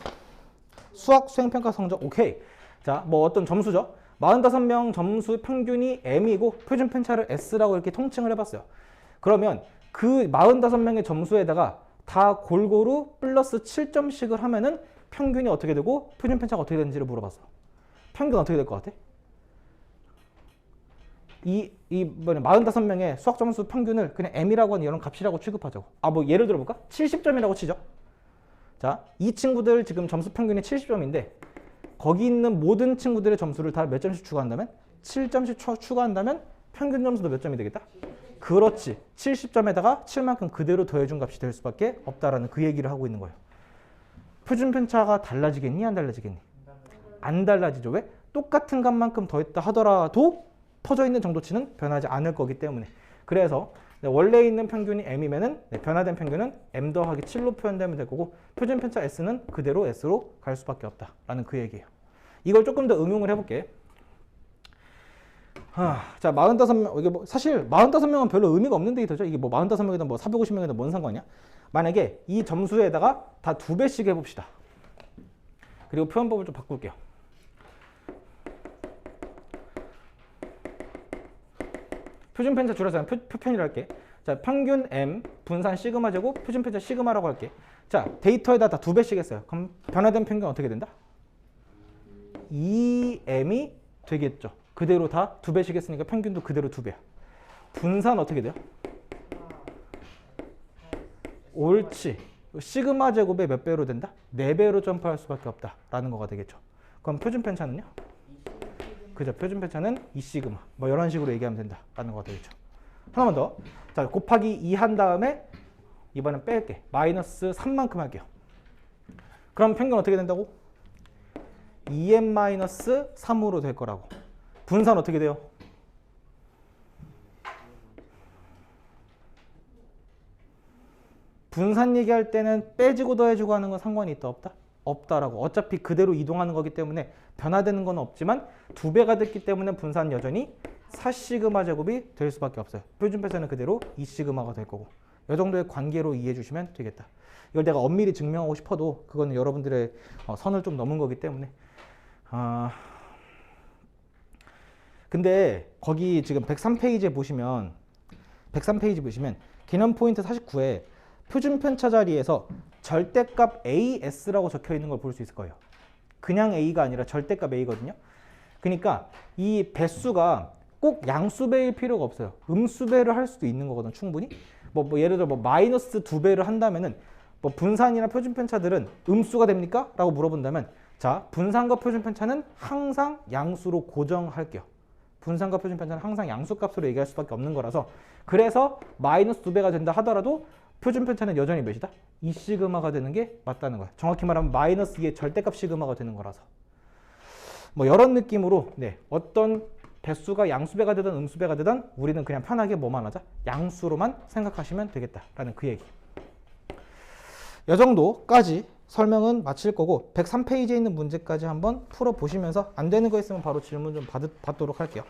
[SPEAKER 1] 수학 수행평가 성적. 오케이. 자, 뭐 어떤 점수죠. 45명 점수 평균이 m이고 표준 편차를 s라고 이렇게 통칭을 해봤어요. 그러면 그 45명의 점수에다가 다 골고루 플러스 7점씩을 하면은 평균이 어떻게 되고 표준 편차가 어떻게 되는지를 물어봤어. 평균 어떻게 될 것 같아? 이 45명의 수학 점수 평균을 그냥 m이라고 하는 이런 값이라고 취급하자고. 뭐 예를 들어 볼까? 70점이라고 치죠. 자, 이 친구들 지금 점수 평균이 70점인데 거기 있는 모든 친구들의 점수를 다 몇 점씩 추가한다면? 7점씩 추가한다면 평균 점수도 몇 점이 되겠다? 그렇지. 70점에다가 7만큼 그대로 더해준 값이 될 수밖에 없다라는 그 얘기를 하고 있는 거예요. 표준 편차가 달라지겠니? 안 달라지겠니? 안 달라지죠. 왜? 똑같은 값만큼 더했다 하더라도 퍼져 있는 정도치는 변하지 않을 거기 때문에. 그래서 원래 있는 평균이 m이면은 변화된 평균은 m 더하기 7로 표현되면 될 거고 표준 편차 s는 그대로 s로 갈 수밖에 없다라는 그 얘기예요. 이걸 조금 더 응용을 해볼게. 자, 45명, 이게 뭐 사실 45명은 별로 의미가 없는 데이터죠. 이게 뭐 45명이든 뭐 450명이든 뭔 상관이야? 만약에 이 점수에다가 다 2배씩 해봅시다. 그리고 표현법을 좀 바꿀게요. 표준 편차 줄여서 그냥 표편이라 할게. 자, 평균 m, 분산 시그마 제곱, 표준 편차 시그마라고 할게. 자, 데이터에다 다 2배씩 했어요. 그럼 변화된 평균 어떻게 된다? 2m이 되겠죠. 그대로 다 2배씩 했으니까 평균도 그대로 2배야. 분산 어떻게 돼요? 옳지. 시그마 제곱의 몇 배로 된다? 4배로 점프할 수밖에 없다라는 거가 되겠죠. 그럼 표준 편차는요? 그죠. 표준 편차는 2시그마. 뭐 이런 식으로 얘기하면 된다라는 거가 되겠죠. 하나만 더. 자, 곱하기 2 한 다음에 이번엔 뺄게. 마이너스 3만큼 할게요. 그럼 평균 어떻게 된다고? 2n-3으로 될 거라고. 분산 어떻게 돼요? 분산 얘기할 때는 빼지고 더해주고 하는 건 상관이 있다 없다? 없다라고. 어차피 그대로 이동하는 거기 때문에 변화되는 건 없지만 2배가 됐기 때문에 분산 여전히 4시그마 제곱이 될 수밖에 없어요. 표준 편차는 그대로 2시그마가 될 거고. 이 정도의 관계로 이해해 주시면 되겠다. 이걸 내가 엄밀히 증명하고 싶어도 그거는 여러분들의 선을 좀 넘은 거기 때문에. 근데 거기 지금 103페이지에 보시면 개념 포인트 49에 표준 편차 자리에서 절대값 AS라고 적혀 있는 걸 볼 수 있을 거예요. 그냥 A가 아니라 절대값 A거든요. 그러니까 이 배수가 꼭 양수배일 필요가 없어요. 음수배를 할 수도 있는 거거든, 충분히. 예를 들어 마이너스 2배를 한다면은 분산이나 표준 편차들은 음수가 됩니까? 라고 물어본다면, 자, 분산과 표준 편차는 항상 양수로 고정할게요. 분산과 표준 편차는 항상 양수값으로 얘기할 수밖에 없는 거라서, 그래서 마이너스 2배가 된다 하더라도 표준 편차는 여전히 몇이다? 2시그마가 되는 게 맞다는 거야. 정확히 말하면 마이너스 2의 절대값 시그마가 되는 거라서. 이런 느낌으로 어떤 배수가 양수배가 되든 음수배가 되든 우리는 그냥 편하게 뭐만 하자? 양수로만 생각하시면 되겠다라는 그 얘기. 이 정도까지 설명은 마칠 거고 103페이지에 있는 문제까지 한번 풀어보시면서 안 되는 거 있으면 바로 질문 좀 받도록 할게요.